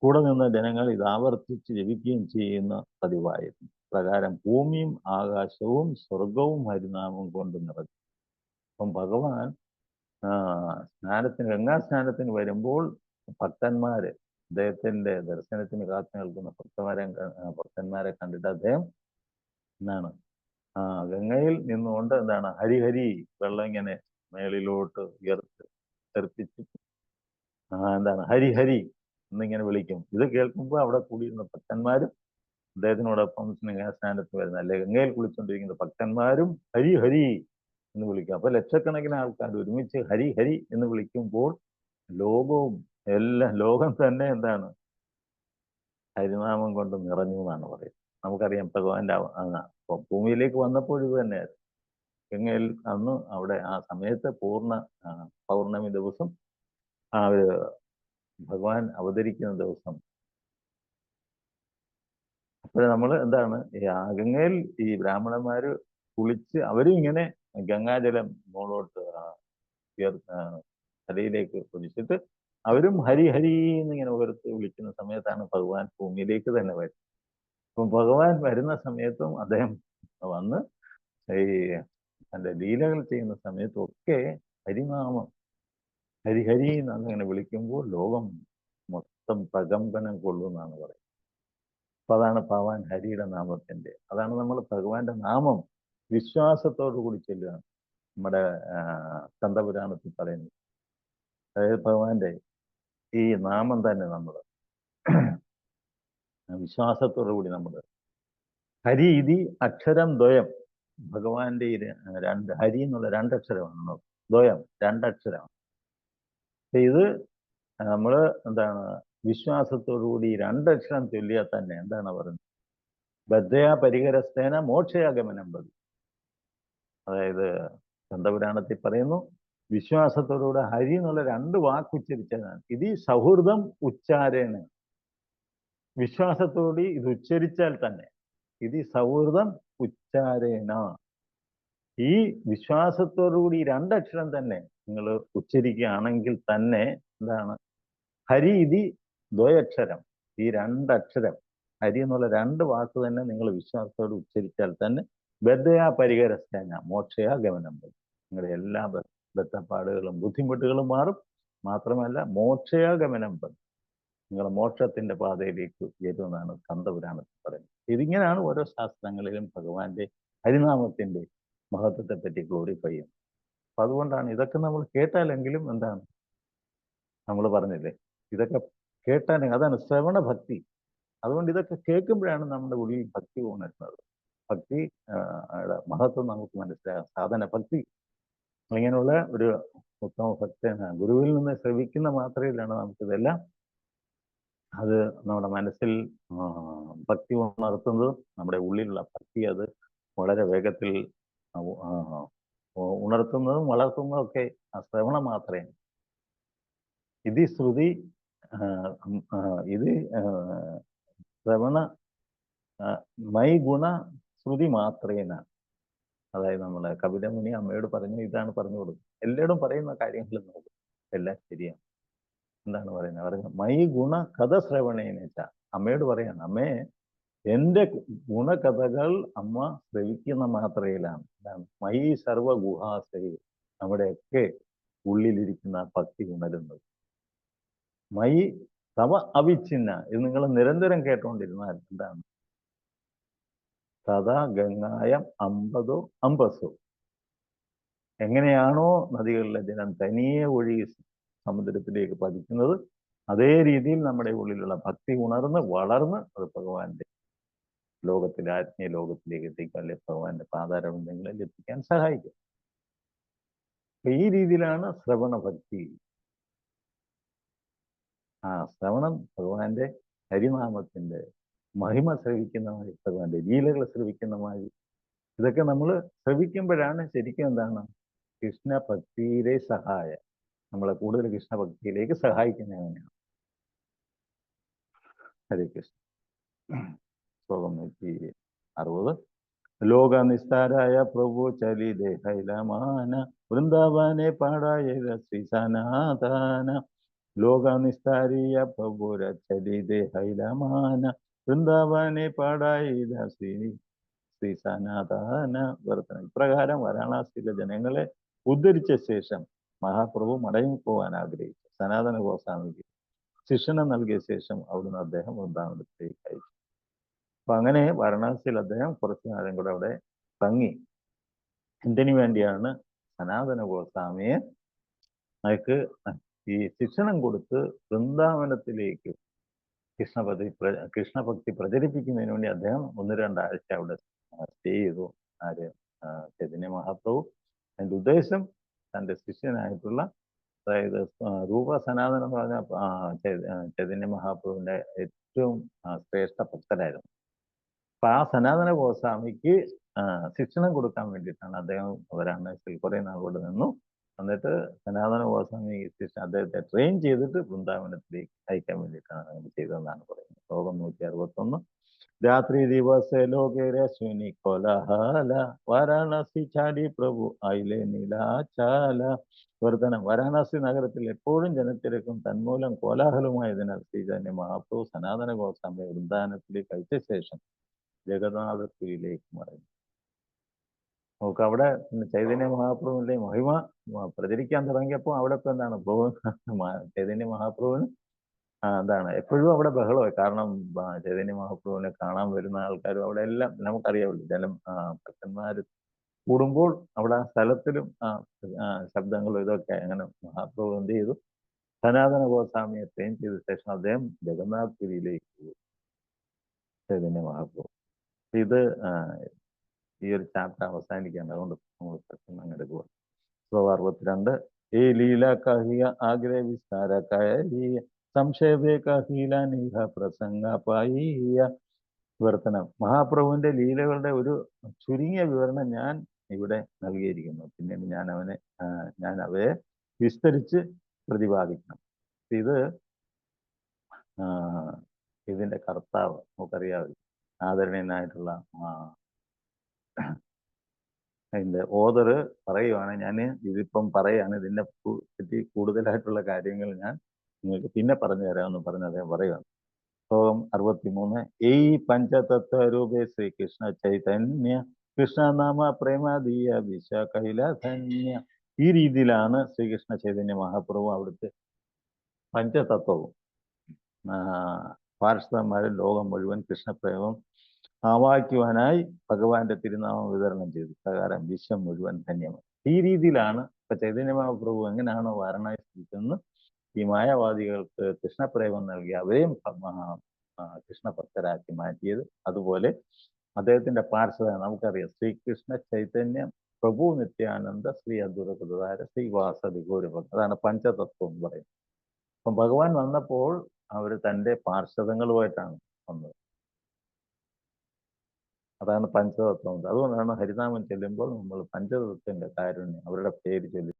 Speaker 1: കൂടെ നിന്ന് ജനങ്ങൾ ഇത് ആവർത്തിച്ച് ജപിക്കുകയും ചെയ്യുന്ന പതിവായിരുന്നു. പ്രകാരം ഭൂമിയും ആകാശവും സ്വർഗവും ഹരിനാമം കൊണ്ട് നിറഞ്ഞു. അപ്പം ഭഗവാൻ ഗംഗാ സ്നാനത്തിന് വരുമ്പോൾ ഭക്തന്മാര് അദ്ദേഹത്തിന്റെ ദർശനത്തിന് കാത്തു നിൽക്കുന്ന ഭക്തന്മാരെ കണ്ടിട്ട് അദ്ദേഹം എന്താണ് ഗംഗയിൽ നിന്നുകൊണ്ട് എന്താണ് ഹരിഹരി വെള്ളം ഇങ്ങനെ മേളിലോട്ട് ഉയർത്തിച്ച് എന്താണ് ഹരിഹരി എന്നിങ്ങനെ വിളിക്കും. ഇത് കേൾക്കുമ്പോൾ അവിടെ കൂടിയിരുന്ന ഭക്തന്മാരും അദ്ദേഹത്തിനോടൊപ്പം ഗംഗാസ്നാനത്ത് വരുന്ന അല്ലെ ഗംഗയിൽ കുളിച്ചുകൊണ്ടിരിക്കുന്ന ഭക്തന്മാരും ഹരി ഹരി എന്ന് വിളിക്കും. അപ്പൊ ലക്ഷക്കണക്കിന് ആൾക്കാർ ഒരുമിച്ച് ഹരി ഹരി എന്ന് വിളിക്കുമ്പോൾ ലോകം തന്നെ എന്താണ് ഹരിനാമം കൊണ്ട് നിറഞ്ഞു എന്നാണ് പറയുന്നത്. നമുക്കറിയാം ഭഗവാന്റെ ഭൂമിയിലേക്ക് വന്നപ്പോൾ ഇത് തന്നെയായിരുന്നു. ഗംഗയിൽ അന്ന് അവിടെ ആ സമയത്ത് പൗർണമി ദിവസം ഭഗവാൻ അവതരിക്കുന്ന ദിവസം. അപ്പോൾ നമ്മൾ എന്താണ് ഗംഗയിൽ ഈ ബ്രാഹ്മണന്മാര് കുളിച്ച് അവരും ഇങ്ങനെ ഗംഗാജലം മുകളോട്ട് തലയിലേക്ക് ഒഴിച്ചിട്ട് അവരും ഹരി ഹരി എന്നിങ്ങനെ ഉയർത്തി വിളിക്കുന്ന സമയത്താണ് ഭഗവാൻ ഭൂമിയിലേക്ക് തന്നെ വരുന്നത്. അപ്പം ഭഗവാൻ വരുന്ന സമയത്തും അദ്ദേഹം വന്ന് ഈ തൻ്റെ ലീലകൾ ചെയ്യുന്ന സമയത്തൊക്കെ ഹരിനാമം ഹരിഹരി എന്നിങ്ങനെ വിളിക്കുമ്പോൾ ലോകം മൊത്തം പ്രകമ്പനം കൊള്ളുമെന്നാണ് പറയുന്നത്. അപ്പൊ അതാണ് ഭഗവാൻ ഹരിയുടെ നാമത്തിന്റെ. അതാണ് നമ്മൾ ഭഗവാന്റെ നാമം വിശ്വാസത്തോടു കൂടി ചൊല്ലുക. നമ്മുടെ സ്കന്ദപുരാണത്തിൽ പറയുന്നത്. അതായത് ഭഗവാന്റെ ഈ നാമം തന്നെ നമ്മൾ വിശ്വാസത്തോടു കൂടി നമ്മൾ ഹരി ഇതി അക്ഷരം ദ്വയം. ഭഗവാന്റെ ഹരി എന്നുള്ള രണ്ടക്ഷരമാണ്. ദ്വയം രണ്ടക്ഷരമാണ്. ഇത് നമ്മൾ എന്താണ് വിശ്വാസത്തോടുകൂടി രണ്ടക്ഷരം ചൊല്ലിയാൽ തന്നെ എന്താണ് പറയുന്നത്? ബദ്ധയാ പരികരസ്ഥേന മോക്ഷയാഗമനം പതി. അതായത് സ്കന്ദപുരാണത്തിൽ പറയുന്നു, വിശ്വാസത്തോടുകൂടെ ഹരി എന്നുള്ള രണ്ട് വാക്ക് ഉച്ചരിച്ചതാണ്. ഇത് സൗഹൃദം ഉച്ചാരണ. വിശ്വാസത്തോടെ ഇത് ഉച്ചരിച്ചാൽ തന്നെ ഇത് സൗഹൃദം ഉച്ചാരണ. ഈ വിശ്വാസത്തോടുകൂടി രണ്ടക്ഷരം തന്നെ നിങ്ങൾ ഉച്ചരിക്കുകയാണെങ്കിൽ തന്നെ എന്താണ് ഹരി ഇതി ദ്വയക്ഷരം. ഈ രണ്ടക്ഷരം ഹരി എന്നുള്ള രണ്ട് വാക്ക് തന്നെ നിങ്ങൾ വിശ്വാസത്തോട് ഉച്ചരിച്ചാൽ തന്നെ ബദ്ധയാ പരികരസ്ഥേന മോക്ഷയാ ഗമനം. നിങ്ങളുടെ എല്ലാ ബദ്ധപ്പാടുകളും ബുദ്ധിമുട്ടുകളും മാറും. മാത്രമല്ല മോക്ഷയാഗമനം നിങ്ങൾ മോക്ഷത്തിന്റെ പാതയിലേക്ക് ഉയരുമെന്നാണ് സ്കന്ദപുരാണത്തിൽ പറയുന്നത്. ഇതിങ്ങനെയാണ് ഓരോ ശാസ്ത്രങ്ങളിലും ഭഗവാന്റെ ഹരിനാമത്തിന്റെ മഹത്വത്തെ പറ്റി ഗ്ലോറിഫൈ ചെയ്യുന്നത്. അപ്പൊ അതുകൊണ്ടാണ് ഇതൊക്കെ നമ്മൾ കേട്ടാലെങ്കിലും എന്താണ് നമ്മൾ പറഞ്ഞില്ലേ, ഇതൊക്കെ കേട്ടാൽ അതാണ് ശ്രവണ ഭക്തി. അതുകൊണ്ട് ഇതൊക്കെ കേൾക്കുമ്പോഴാണ് നമ്മുടെ ഉള്ളിൽ ഭക്തി ഉണരുന്നത്. ഭക്തി മഹത്വം നമുക്ക് മനസ്സിലാകാം. സാധന ഭക്തി ഇങ്ങനെയുള്ള ഒരു ഉത്തമ ഭക്തനാണ്. ഗുരുവിൽ നിന്ന് ശ്രവിക്കുന്ന മാത്രയിലാണ് നമുക്കിതെല്ലാം അത് നമ്മുടെ മനസ്സിൽ ഭക്തി ഉണർത്തുന്നത്. നമ്മുടെ ഉള്ളിലുള്ള ഭക്തി അത് വളരെ വേഗത്തിൽ ഉണർത്തുന്നതും വളർത്തുന്നതും ഒക്കെ ആ ശ്രവണം മാത്രമേ. ഇത് ശ്രുതി ഇത് ശ്രവണ മൈ ഗുണ ശ്രുതി മാത്രേന. അതായത് നമ്മളെ കപിലമുനി അമ്മയോട് പറഞ്ഞു ഇതാണ് പറഞ്ഞു കൊടുക്കും. എല്ലായിടും പറയുന്ന കാര്യങ്ങൾ നോക്കും, എല്ലാം ശരിയാണ്. എന്താണ് പറയുന്നത് മൈ ഗുണ കഥ ശ്രവണേന വെച്ചാൽ അമ്മയോട് പറയാണ്, അമ്മേ എൻ്റെ ഗുണകഥകൾ അമ്മ ശ്രവിക്കുന്ന മാത്രയിലാണ്. എന്താണ് മൈ സർവ ഗുഹാസൈ, നമ്മുടെയൊക്കെ ഉള്ളിലിരിക്കുന്ന ഭക്തി ഉണരുന്നത്. മൈ തവ അവിഛിന്ന, ഇത് നിങ്ങൾ നിരന്തരം കേട്ടുകൊണ്ടിരുന്നാൽ എന്താണ് തഥാ ഗംഗായം അമ്പതോ അമ്പസോ, എങ്ങനെയാണോ നദികളിലെ ജലം തനിയെ ഒഴുകി സമുദ്രത്തിലേക്ക് പതിക്കുന്നത്, അതേ രീതിയിൽ നമ്മുടെ ഉള്ളിലുള്ള ഭക്തി ഉണർന്ന് വളർന്ന് അത് ഭഗവാന്റെ ലോകത്തിലെ ആത്മീയ ലോകത്തിലേക്ക് എത്തിക്കാൻ, അല്ലെ ഭഗവാന്റെ പാതാരബന്ധങ്ങളിൽ എത്തിക്കാൻ സഹായിക്കും. ഈ രീതിയിലാണ് ശ്രവണ ഭക്തി. ആ ശ്രവണം ഭഗവാന്റെ ഹരിനാമത്തിന്റെ മഹിമ ശ്രവിക്കുന്നമായി, ഭഗവാന്റെ ലീലകൾ ശ്രവിക്കുന്നമായി, ഇതൊക്കെ നമ്മൾ ശ്രവിക്കുമ്പോഴാണ് ശരിക്കും എന്താണ് കൃഷ്ണഭക്തിയിലെ സഹായം, നമ്മളെ കൂടുതൽ കൃഷ്ണഭക്തിയിലേക്ക് സഹായിക്കുന്ന അങ്ങനെയാണ്. ഹരേ കൃഷ്ണ. ശ്ലോകം 160. ലോക നിസ്താരായ പ്രഭു ചലിതേ ഹൈലമാന വൃന്ദാവനെ പാടായ ശ്രീ സനാതന. ലോക നിസ്താരീയ പ്രഭുര ചലിതേ ഹൈലമാന വൃന്ദാവനെ പാടായ ശ്രീ സനാതന. വർത്തനം ഇപ്രകാരം വാരാണസിയിലെ ജനങ്ങളെ ഉദ്ധരിച്ച ശേഷം മഹാപ്രഭു മടങ്ങിപ്പോവാൻ ആഗ്രഹിച്ചു. സനാതന ഗോസ്വാമിക്ക് ശിക്ഷണം നൽകിയ ശേഷം അവിടുന്ന് അദ്ദേഹം വൃന്ദാവനത്തിലേക്ക് അയച്ചു. അപ്പൊ അങ്ങനെ വാരണാസിയിൽ അദ്ദേഹം കുറച്ചു നേരം കൂടെ അവിടെ തങ്ങി. എന്തിനു വേണ്ടിയാണ്? സനാതന ഗോസ്വാമിയെ അയാൾക്ക് ഈ ശിക്ഷണം കൊടുത്ത് വൃന്ദാവനത്തിലേക്ക് കൃഷ്ണഭക്തി പ്രചരിപ്പിക്കുന്നതിന് വേണ്ടി അദ്ദേഹം 1-2 ആഴ്ച അവിടെ സ്റ്റേ ചെയ്തു. ആര്? ചൈതന്യ മഹാപ്രഭു. അതിൻ്റെ ഉദ്ദേശം തൻ്റെ ശിഷ്യനായിട്ടുള്ള, അതായത് രൂപ സനാതനം എന്ന് പറഞ്ഞ ചൈതന്യ മഹാപ്രഭുവിന്റെ ഏറ്റവും ശ്രേഷ്ഠ ഭക്തരായിരുന്നു. അപ്പൊ ആ സനാതന ഗോസ്വാമിക്ക് ശിക്ഷണം കൊടുക്കാൻ വേണ്ടിയിട്ടാണ് അദ്ദേഹം വാരാണസിയിൽ കുറെ നാളോട് നിന്നു. എന്നിട്ട് സനാതന ഗോസ്വാമി അദ്ദേഹത്തെ ട്രെയിൻ ചെയ്തിട്ട് വൃന്ദാവനത്തിലേക്ക് അയക്കാൻ വേണ്ടിയിട്ടാണ് അങ്ങനെ ചെയ്തതെന്നാണ് പറയുന്നത്. ശ്ലോകം 161. രാത്രി ദിവസ ലോകേ രശ്മിനി കോലാഹല വാരാണസി ചാടി പ്രഭു ആയിലെ നീലാചാല. വർദ്ധനം. വാരാണസി നഗരത്തിൽ എപ്പോഴും ജനത്തിരക്കും തന്മൂലം കോലാഹലമായതിനാൽ ശ്രീചൈതന്യ മഹാപ്രഭു സനാതന ഗോസ്വാമിയെ വൃന്ദാവനത്തിലേക്ക് അയച്ച ശേഷം ജഗന്നാഥപുരിയിലേക്ക് മടങ്ങി. നമുക്ക് അവിടെ ചൈതന്യ മഹാപ്രഭുവിന്റെ മഹിമ പ്രചരിക്കാൻ തുടങ്ങിയപ്പോൾ അവിടെ ഇപ്പൊ എന്താണ് ചൈതന്യ മഹാപ്രഭുവിന് എന്താണ് എപ്പോഴും അവിടെ ബഹളമായി. കാരണം ചൈതന്യ മഹാപ്രഭുവിനെ കാണാൻ വരുന്ന ആൾക്കാരും അവിടെ എല്ലാം നമുക്കറിയാമല്ലോ, ജനം ഭക്തന്മാർ കൂടുമ്പോൾ അവിടെ ആ സ്ഥലത്തിലും ശബ്ദങ്ങളും ഇതൊക്കെ. അങ്ങനെ മഹാപ്രഭു എന്ത് ചെയ്തു? സനാതന ഗോസ്വാമിയെ ട്രെയിൻ ചെയ്ത ശേഷം അദ്ദേഹം ജഗന്നാഥപുരിയിലേക്ക് പോയി. ചൈതന്യ മഹാപ്രഭു. ഇത് ഈ ഒരു ചാപ്റ്റർ അവസാനിക്കുകയാണ്. അതുകൊണ്ട് നമ്മൾ പെട്ടെന്ന് അങ്ങനെ പോവാം. ശ്ലോകം 62. ഏ ലീല കഹിയ ആഗ്രഹ വിസ്താര കയ സംക്ഷേപേ കഹീല നീഹ പ്രസംഗ പായ. വിവർത്തനം. മഹാപ്രഭുവിന്റെ ലീലകളുടെ ഒരു ചുരുങ്ങിയ വിവരണം ഞാൻ ഇവിടെ നൽകിയിരിക്കുന്നു. പിന്നീട് ഞാൻ അവയെ വിസ്തരിച്ച് പ്രതിപാദിക്കണം. ഇത് ഇതിന്റെ കർത്താവ് നമുക്കറിയാവില്ല, ആദരണീയനായിട്ടുള്ള അതിന്റെ ഓദർ പറയുവാണ്, ഞാൻ ഇതിപ്പം പറയാണ്, ഇതിനെ പറ്റി കൂടുതലായിട്ടുള്ള കാര്യങ്ങൾ ഞാൻ നിങ്ങൾക്ക് പിന്നെ പറഞ്ഞു തരാമെന്ന് പറഞ്ഞ് അദ്ദേഹം പറയുകയാണ്. ശ്ലോകം 63. ഈ പഞ്ചതത്വരൂപേ ശ്രീകൃഷ്ണ ചൈതന്യ കൃഷ്ണനാമ പ്രേമാദീയ വിശ കൈലധന്യ. ഈ രീതിയിലാണ് ശ്രീകൃഷ്ണ ചൈതന്യ മഹാപ്രഭു അവിടുത്തെ പഞ്ചതത്വവും പാർഷദന്മാരെ ലോകം മുഴുവൻ കൃഷ്ണപ്രേമം ആവാഹിക്കുവാനായി ഭഗവാന്റെ തിരുനാമം വിതരണം ചെയ്തു. പ്രകാരം വിശ്വം മുഴുവൻ ധന്യമാണ്. ഈ രീതിയിലാണ് ഇപ്പൊ ചൈതന്യ മഹാപ്രഭു എങ്ങനെയാണോ വാരണാസിയിൽ ചെന്ന് ഈ മായാവാദികൾക്ക് കൃഷ്ണപ്രേമം നൽകി അവരെയും കൃഷ്ണഭക്തരാക്കി മാറ്റിയത്. അതുപോലെ അദ്ദേഹത്തിന്റെ പാർശ്വത നമുക്കറിയാം, ശ്രീകൃഷ്ണ ചൈതന്യ പ്രഭു നിത്യാനന്ദ ശ്രീ അദ്വൈത ഗുരുവാര ശ്രീ വാസദി ഗൗരഭക്ത, അതാണ് പഞ്ചതത്വം എന്ന് പറയുന്നത്. അപ്പം ഭഗവാൻ വന്നപ്പോൾ അവർ തൻ്റെ പാർശ്വതങ്ങളുമായിട്ടാണ് വന്നത്. അതാണ് പഞ്ചതത്വം. അതുകൊണ്ടാണ് ഹരിനാമം ചൊല്ലുമ്പോൾ നമ്മൾ പഞ്ചതത്വത്തിന്റെ കാരുണ്യം അവരുടെ പേര് ചൊല്ലി.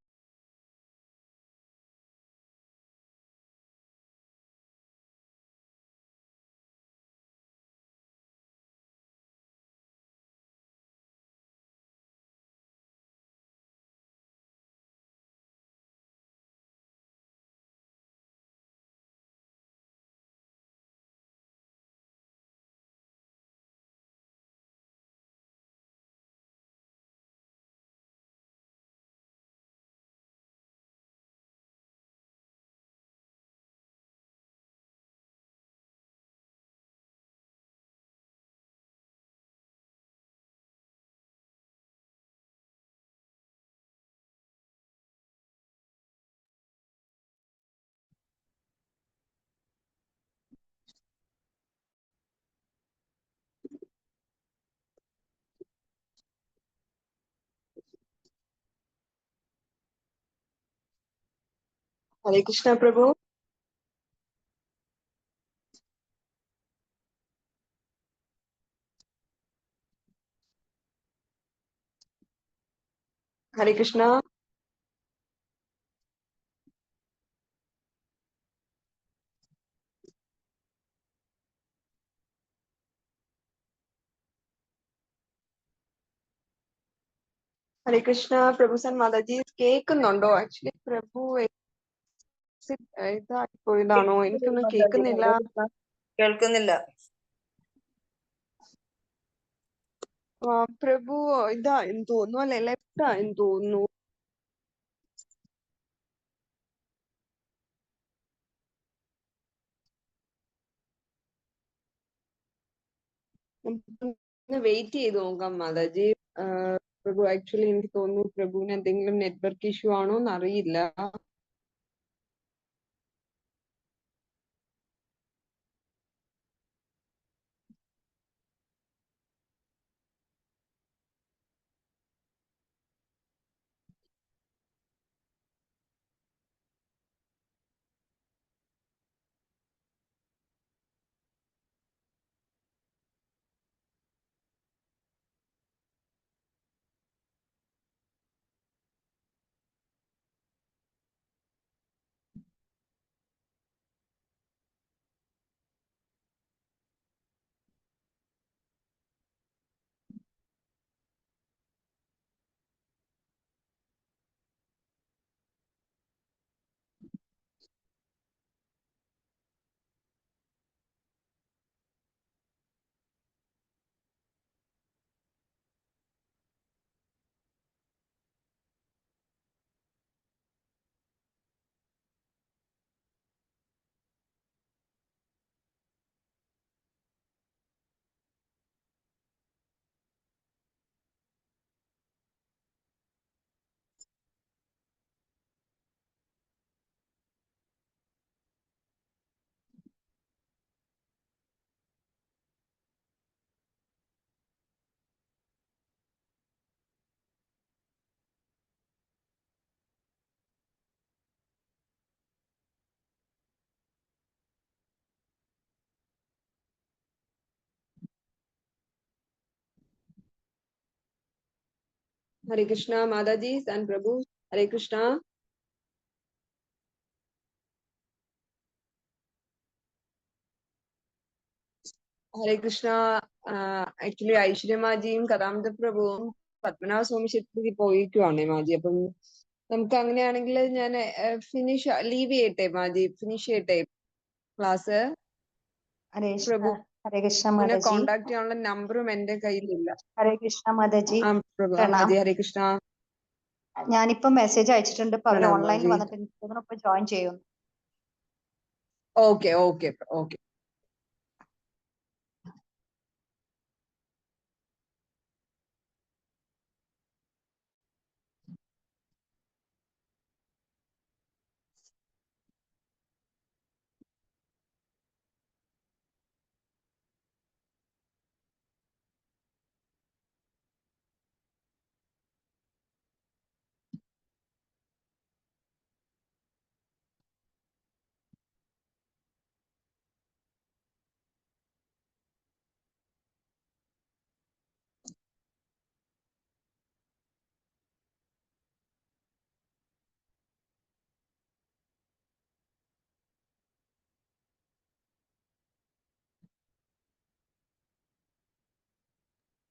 Speaker 2: Hare Krishna Prabhu. Hare Krishna. Hare Krishna, Prabhu San Mataji. കേൾക്കുന്നുണ്ടോ? ആക്ച്വലി പ്രഭു ഇതായിപ്പോയതാണോ? എനിക്കൊന്നും കേൾക്കുന്നില്ല. പ്രഭു ഇതാ എന്ന് തോന്നുന്നു, അല്ലെ ലെഫ്റ്റാ എന്ന് തോന്നുന്നു. വെയിറ്റ് ചെയ്ത് നോക്കാം മാതാജി. പ്രഭു ആക്ച്വലി എനിക്ക് തോന്നുന്നു പ്രഭുവിന് എന്തെങ്കിലും നെറ്റ്വർക്ക് ഇഷ്യൂ ആണോ എന്ന് അറിയില്ല. Hare Krishna, Mataji and Prabhu. Hare Krishna. Hare Krishna. Actually ഐശ്വര്യമാജിയും കഥാമൃത പ്രഭുവും പത്മനാഭ സ്വാമി ക്ഷേത്രത്തിൽ പോയിരിക്കുവാണേ മാജി. അപ്പം നമുക്ക് അങ്ങനെയാണെങ്കിൽ ഞാൻ ലീവ് ചെയ്യട്ടെ മാജി, ഫിനിഷ് ചെയ്യട്ടെ ക്ലാസ്. പ്രഭു കോണ്ടാക്ട് ചെയ്യാനുള്ള നമ്പറും എന്റെ കയ്യിലില്ല.
Speaker 3: ഹരേ കൃഷ്ണ മാതാജി.
Speaker 2: മാജി ഹരേ കൃഷ്ണ.
Speaker 3: ഞാനിപ്പോ മെസ്സേജ് അയച്ചിട്ടുണ്ട്. ഓൺലൈനിൽ വന്നിട്ട് ജോയിൻ ചെയ്യുന്നു.
Speaker 2: Okay, okay, okay.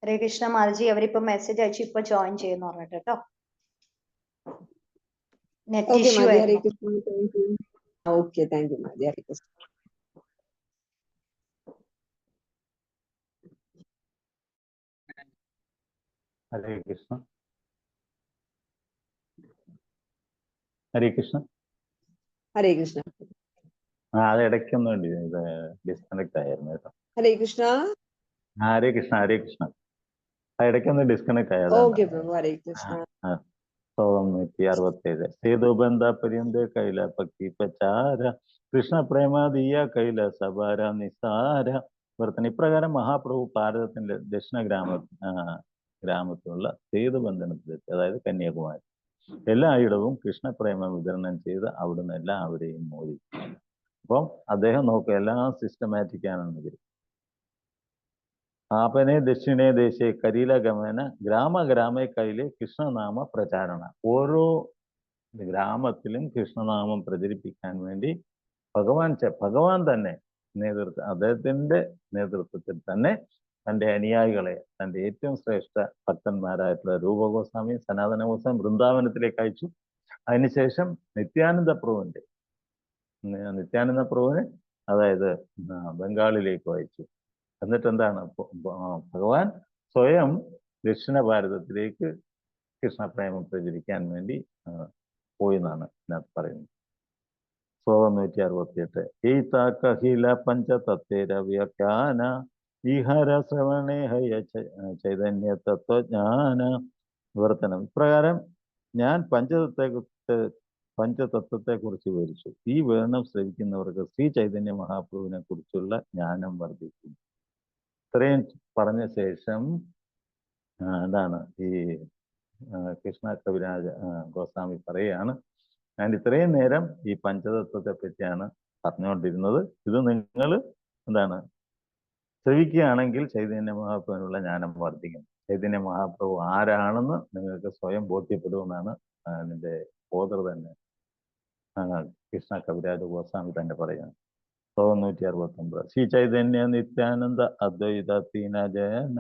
Speaker 3: ഹരേ കൃഷ്ണ മാലജി, അവരിപ്പോ മെസ്സേജ് അയച്ചു ഇപ്പൊ ജോയിൻ ചെയ്യുന്നു പറഞ്ഞിട്ട് കേട്ടോ. Net
Speaker 2: Okay,
Speaker 3: issue
Speaker 2: Madhya, Hare
Speaker 3: ആയിരുന്നു.
Speaker 2: Krishna. Thank you. Okay, thank you, Madhya, Hare Krishna.
Speaker 1: Hare Krishna. Hare Krishna.
Speaker 2: Hare Krishna.
Speaker 1: അത് ഇടയ്ക്കൊന്നും ഇത് ഡിസ്കണക്ട് ആയിരുന്നു കേട്ടോ.
Speaker 2: Hare Krishna.
Speaker 1: ഹരേ കൃഷ്ണ, ഹരേ കൃഷ്ണ. ആ ഇടയ്ക്കൊന്ന് disconnect
Speaker 2: Okay, Prabhu, Hare Krishna.
Speaker 1: ശ്ലോകം 167. സേതുബന്ധ പര്യന്ത കൈല ഭക്തി പചാര കൃഷ്ണ പ്രേമാദീയ കൈല സബാര നിസാര വർത്തന. ഇപ്രകാരം മഹാപ്രഭു ഭാരതത്തിന്റെ ദക്ഷിണ ഗ്രാമത്തിലുള്ള സേതുബന്ധനത്തിലെത്തി, അതായത് കന്യാകുമാരി. എല്ലായിടവും കൃഷ്ണപ്രേമം വിതരണം ചെയ്ത് അവിടുന്ന് എല്ലാവരെയും മോദി. അപ്പം അദ്ദേഹം നോക്കുക, എല്ലാം സിസ്റ്റമാറ്റിക് ആണെന്നെങ്കിൽ ആപനെ ദക്ഷിണേ ദേശേ കരീലഗമന ഗ്രാമേ കയ്യിലെ കൃഷ്ണനാമ പ്രചാരണ. ഓരോ ഗ്രാമത്തിലും കൃഷ്ണനാമം പ്രചരിപ്പിക്കാൻ വേണ്ടി ഭഗവാൻ തന്നെ അദ്ദേഹത്തിന്റെ നേതൃത്വത്തിൽ തന്നെ തൻ്റെ അനുയായികളെ, തൻ്റെ ഏറ്റവും ശ്രേഷ്ഠ ഭക്തന്മാരായിട്ടുള്ള രൂപഗോസ്വാമി, സനാതന ഗോസ്വാമി വൃന്ദാവനത്തിലേക്ക് അയച്ചു. അതിനുശേഷം നിത്യാനന്ദ പ്രഭുവിനെ അതായത് ബംഗാളിലേക്ക് അയച്ചു. എന്നിട്ട് എന്താണ്, ഭഗവാൻ സ്വയം ദക്ഷിണ ഭാരതത്തിലേക്ക് കൃഷ്ണപ്രേമം പ്രചരിക്കാൻ വേണ്ടി പോയി എന്നാണ് ഇതിനകത്ത് പറയുന്നത്. ശ്ലോകം 168. ഏതാകഹില പഞ്ചതത്തേര വ്യാഖ്യാന വിഹര ശ്രവണേ ഹയ ചൈതന്യ തത്വജ്ഞാന വിവർത്തനം. ഇപ്രകാരം ഞാൻ പഞ്ചതത്വത്തെ കുറിച്ച് വിവരിച്ചു. ഈ വിവരണം ശ്രവിക്കുന്നവർക്ക് ശ്രീ ചൈതന്യ മഹാപ്രഭുവിനെ കുറിച്ചുള്ള ജ്ഞാനം വർദ്ധിക്കും. ഇത്രയും പറഞ്ഞ ശേഷം എന്താണ് ഈ കൃഷ്ണ കവിരാജ ഗോസ്വാമി പറയുകയാണ്, ഞാൻ ഇത്രയും നേരം ഈ പഞ്ചതത്വത്തെ പറ്റിയാണ് പറഞ്ഞുകൊണ്ടിരുന്നത്. ഇത് നിങ്ങൾ എന്താണ് ശ്രവിക്കുകയാണെങ്കിൽ ചൈതന്യ മഹാപ്രഭുവിനുള്ള ജ്ഞാനം വർദ്ധിക്കും. ചൈതന്യ മഹാപ്രഭു ആരാണെന്ന് നിങ്ങൾക്ക് സ്വയം ബോധ്യപ്പെടുമെന്നാണ് അതിൻ്റെ ഓദർ തന്നെ കൃഷ്ണ കവിരാജ ഗോസ്വാമി തന്നെ പറയുന്നത്. ശ്ലോകം 169. ശ്രീ ചൈതന്യ നിത്യാനന്ദ അദ്വൈത തീന ജയന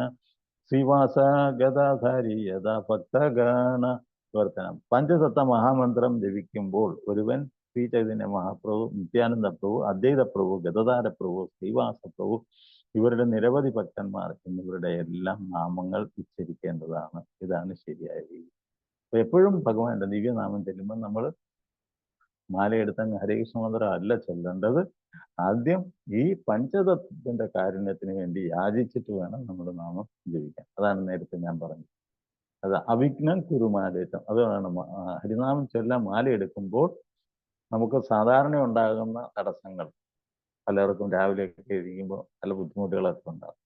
Speaker 1: ശ്രീവാസ ഗദാധാരി യഥാ ഭക്തഗണ വിവർത്തനം. പഞ്ചതത്വ മഹാമന്ത്രം ജപിക്കുമ്പോൾ ഒരുവൻ ശ്രീ ചൈതന്യ മഹാപ്രഭു, നിത്യാനന്ദ പ്രഭു, അദ്വൈത പ്രഭു, ഗദാധാര പ്രഭു, ശ്രീവാസ പ്രഭു, ഇവരുടെ നിരവധി ഭക്തന്മാർ എന്നിവരുടെ എല്ലാം നാമങ്ങൾ ഉച്ചരിക്കേണ്ടതാണ്. ഇതാണ് ശരിയായ രീതി. അപ്പൊ എപ്പോഴും ഭഗവാന്റെ ദിവ്യനാമം ചെല്ലുമ്പോൾ നമ്മൾ മാലയെടുത്തങ്ങ് ഹരേകൃഷ്ണ മന്ത്രം അല്ല ചൊല്ലേണ്ടത്. ആദ്യം ഈ പഞ്ചതത്വത്തിന്റെ കാരുണ്യത്തിന് വേണ്ടി യാചിച്ചിട്ട് വേണം നമ്മൾ നാമം ജപിക്കാൻ. അതാണ് നേരത്തെ ഞാൻ പറഞ്ഞത്. അത് അവിഘ്നം കുരുമാലേറ്റം. അതാണ് ഹരിനാമം ചൊല്ലാൻ മാലയെടുക്കുമ്പോൾ നമുക്ക് സാധാരണ ഉണ്ടാകുന്ന തടസ്സങ്ങൾ, പലർക്കും രാവിലെയൊക്കെ ഇരിക്കുമ്പോൾ പല ബുദ്ധിമുട്ടുകളൊക്കെ ഉണ്ടാകും.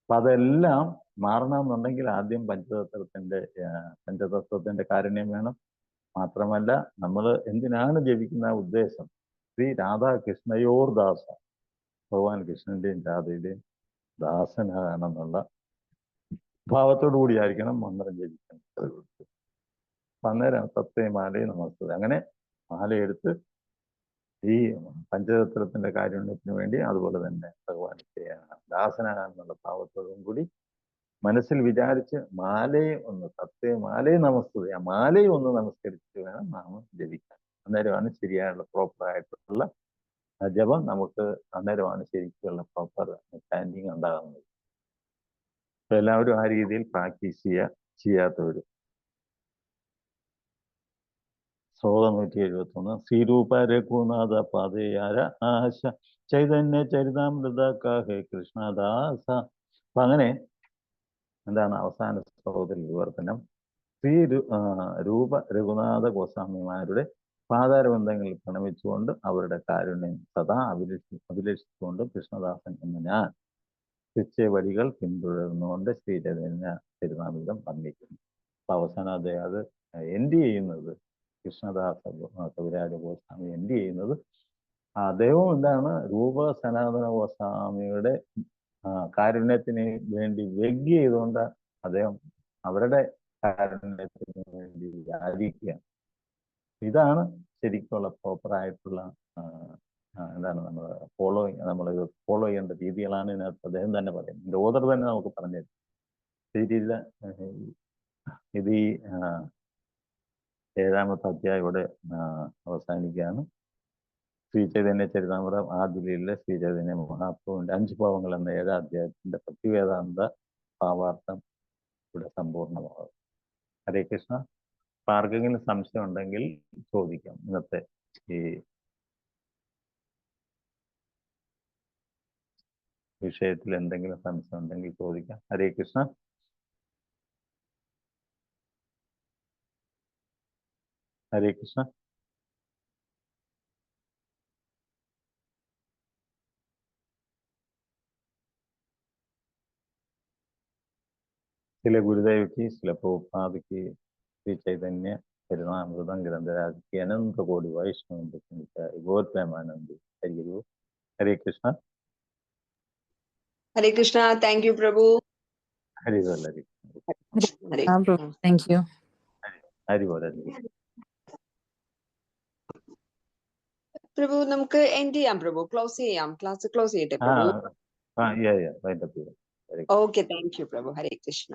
Speaker 1: അപ്പൊ അതെല്ലാം മാറണമെന്നുണ്ടെങ്കിൽ ആദ്യം പഞ്ചതത്വത്തിന്റെ കാരുണ്യം വേണം. മാത്രമല്ല നമ്മൾ എന്തിനാണ് ജപിക്കുന്ന ഉദ്ദേശം? ശ്രീ രാധാകൃഷ്ണയോർ ദാസ, ഭഗവാൻ കൃഷ്ണന്റെയും രാധയുടെയും ദാസനാണെന്നുള്ള ഭാവത്തോടു കൂടിയായിരിക്കണം മന്ത്രം ജപിക്കുന്നത്. അന്നേരം തത്വേ മാലയെ നമസ്തേ. അങ്ങനെ മാലയെടുത്ത് ഈ പഞ്ചതത്വത്തിന്റെ കാരുണ്യത്തിന് വേണ്ടി അതുപോലെ തന്നെ ഭഗവാൻ ദാസനാണെന്നുള്ള ഭാവത്തോടും കൂടി മനസ്സിൽ വിചാരിച്ച് മാലയെ ഒന്ന് തത്വേ മാലയെ നമസ്തേ, ആ മാലയെ ഒന്ന് നമസ്കരിച്ച് വേണം നാമം ജപിക്കാൻ. അന്നേരമാണ് ശരിയായുള്ള പ്രോപ്പറായിട്ടുള്ള ജപം നമുക്ക്, അന്നേരമാണ് ശരിക്കുള്ള പ്രോപ്പർ സ്റ്റാൻഡിങ് ഉണ്ടാകുന്നത്. അപ്പൊ എല്ലാവരും ആ രീതിയിൽ പ്രാക്ടീസ് ചെയ്യാത്തവരും. ശ്ലോകം 171 ശ്രീരൂപ രഘുനാഥ പാതയാര ആശ ചൈതന്യ ചരിതാമൃത കാഹേ കൃഷ്ണദാസ. അപ്പൊ അങ്ങനെ എന്താണ് അവസാന ശ്ലോകത്തിൽ വിവർത്തനം? രൂപ രഘുനാഥ ഗോസ്വാമിമാരുടെ പാതാരബന്ധങ്ങളിൽ പ്രണമിച്ചുകൊണ്ട് അവരുടെ കാരുണ്യം സദാ അഭിലഷിച്ചുകൊണ്ട് കൃഷ്ണദാസൻ എന്ന ഞാൻ വഴികൾ പിന്തുടർന്നുകൊണ്ട് ശ്രീചൈതന്യ ചരിതാമൃതം വർണ്ണിക്കുന്നു. അപ്പൊ അവസാനം അദ്ദേഹം അത് എൻഡ് ചെയ്യുന്നത്, കൃഷ്ണദാസ കവിരാജ ഗോസ്വാമി എൻഡ് ചെയ്യുന്നത് അദ്ദേഹവും എന്താണ് രൂപ സനാതന ഗോസ്വാമിയുടെ കാരുണ്യത്തിന് വേണ്ടി വ്യഗ്യ ചെയ്തുകൊണ്ട് അദ്ദേഹം അവരുടെ കാരുണ്യത്തിന് വേണ്ടി യാചിക്കുകയാണ്. ഇതാണ് ശരിക്കുള്ള പ്രോപ്പറായിട്ടുള്ള എന്താണ് നമ്മൾ ഫോളോ ചെയ്യേണ്ട രീതികളാണ് ഇതിനകത്ത് അദ്ദേഹം തന്നെ പറയുന്നത്. ഇതിന്റെ ഓദർ തന്നെ നമുക്ക് പറഞ്ഞു തരും. ശരിയില്ല, ഇത് ഈ 7ാമത്തെ അധ്യായം ഇവിടെ അവസാനിക്കുകയാണ്. ശ്രീചൈതന്യ ചരിതാമൃതം ആദിയിലെ ശ്രീചൈതന്യ മഹാപ്രഭുവിന്റെ 5 ഭാവങ്ങൾ എന്ന 7ാം അധ്യായത്തിന്റെ ഭക്തിവേദാന്ത ഭാവാർത്ഥം ഇവിടെ സമ്പൂർണ്ണമാകും. ഹരേ കൃഷ്ണ. ആർക്കെങ്കിലും സംശയം ഉണ്ടെങ്കിൽ ചോദിക്കാം. ഇന്നത്തെ ഈ വിഷയത്തിൽ എന്തെങ്കിലും സംശയം ഉണ്ടെങ്കിൽ ചോദിക്കാം. ഹരേ കൃഷ്ണ. ഹരേ കൃഷ്ണ. ചില ഗുരുദേവയ്ക്ക്, ചില പ്രഭുപാദയ്ക്ക്, ശ്രീ ചൈതന്യ ചരിതാമൃതം ഗ്രന്ഥരാജയ്ക്ക്, അനന്ത കോടി വൈഷ്ണവന്റെ ഗോത്രമാനന്ദി. Hare Krishna.
Speaker 2: Hare Krishna. Thank you Prabhu.
Speaker 1: Hari Bol. Hari
Speaker 4: thank you.
Speaker 1: Hari Bol. Hari.
Speaker 2: Prabhu നമുക്ക് എൻഡ് ചെയ്യാം പ്രഭു, ക്ലോസ് ചെയ്യാം, ക്ലാസ് ക്ലോസ് ചെയ്യട്ടെ Prabhu?
Speaker 1: Okay, thank you Prabhu.
Speaker 2: Hare Krishna.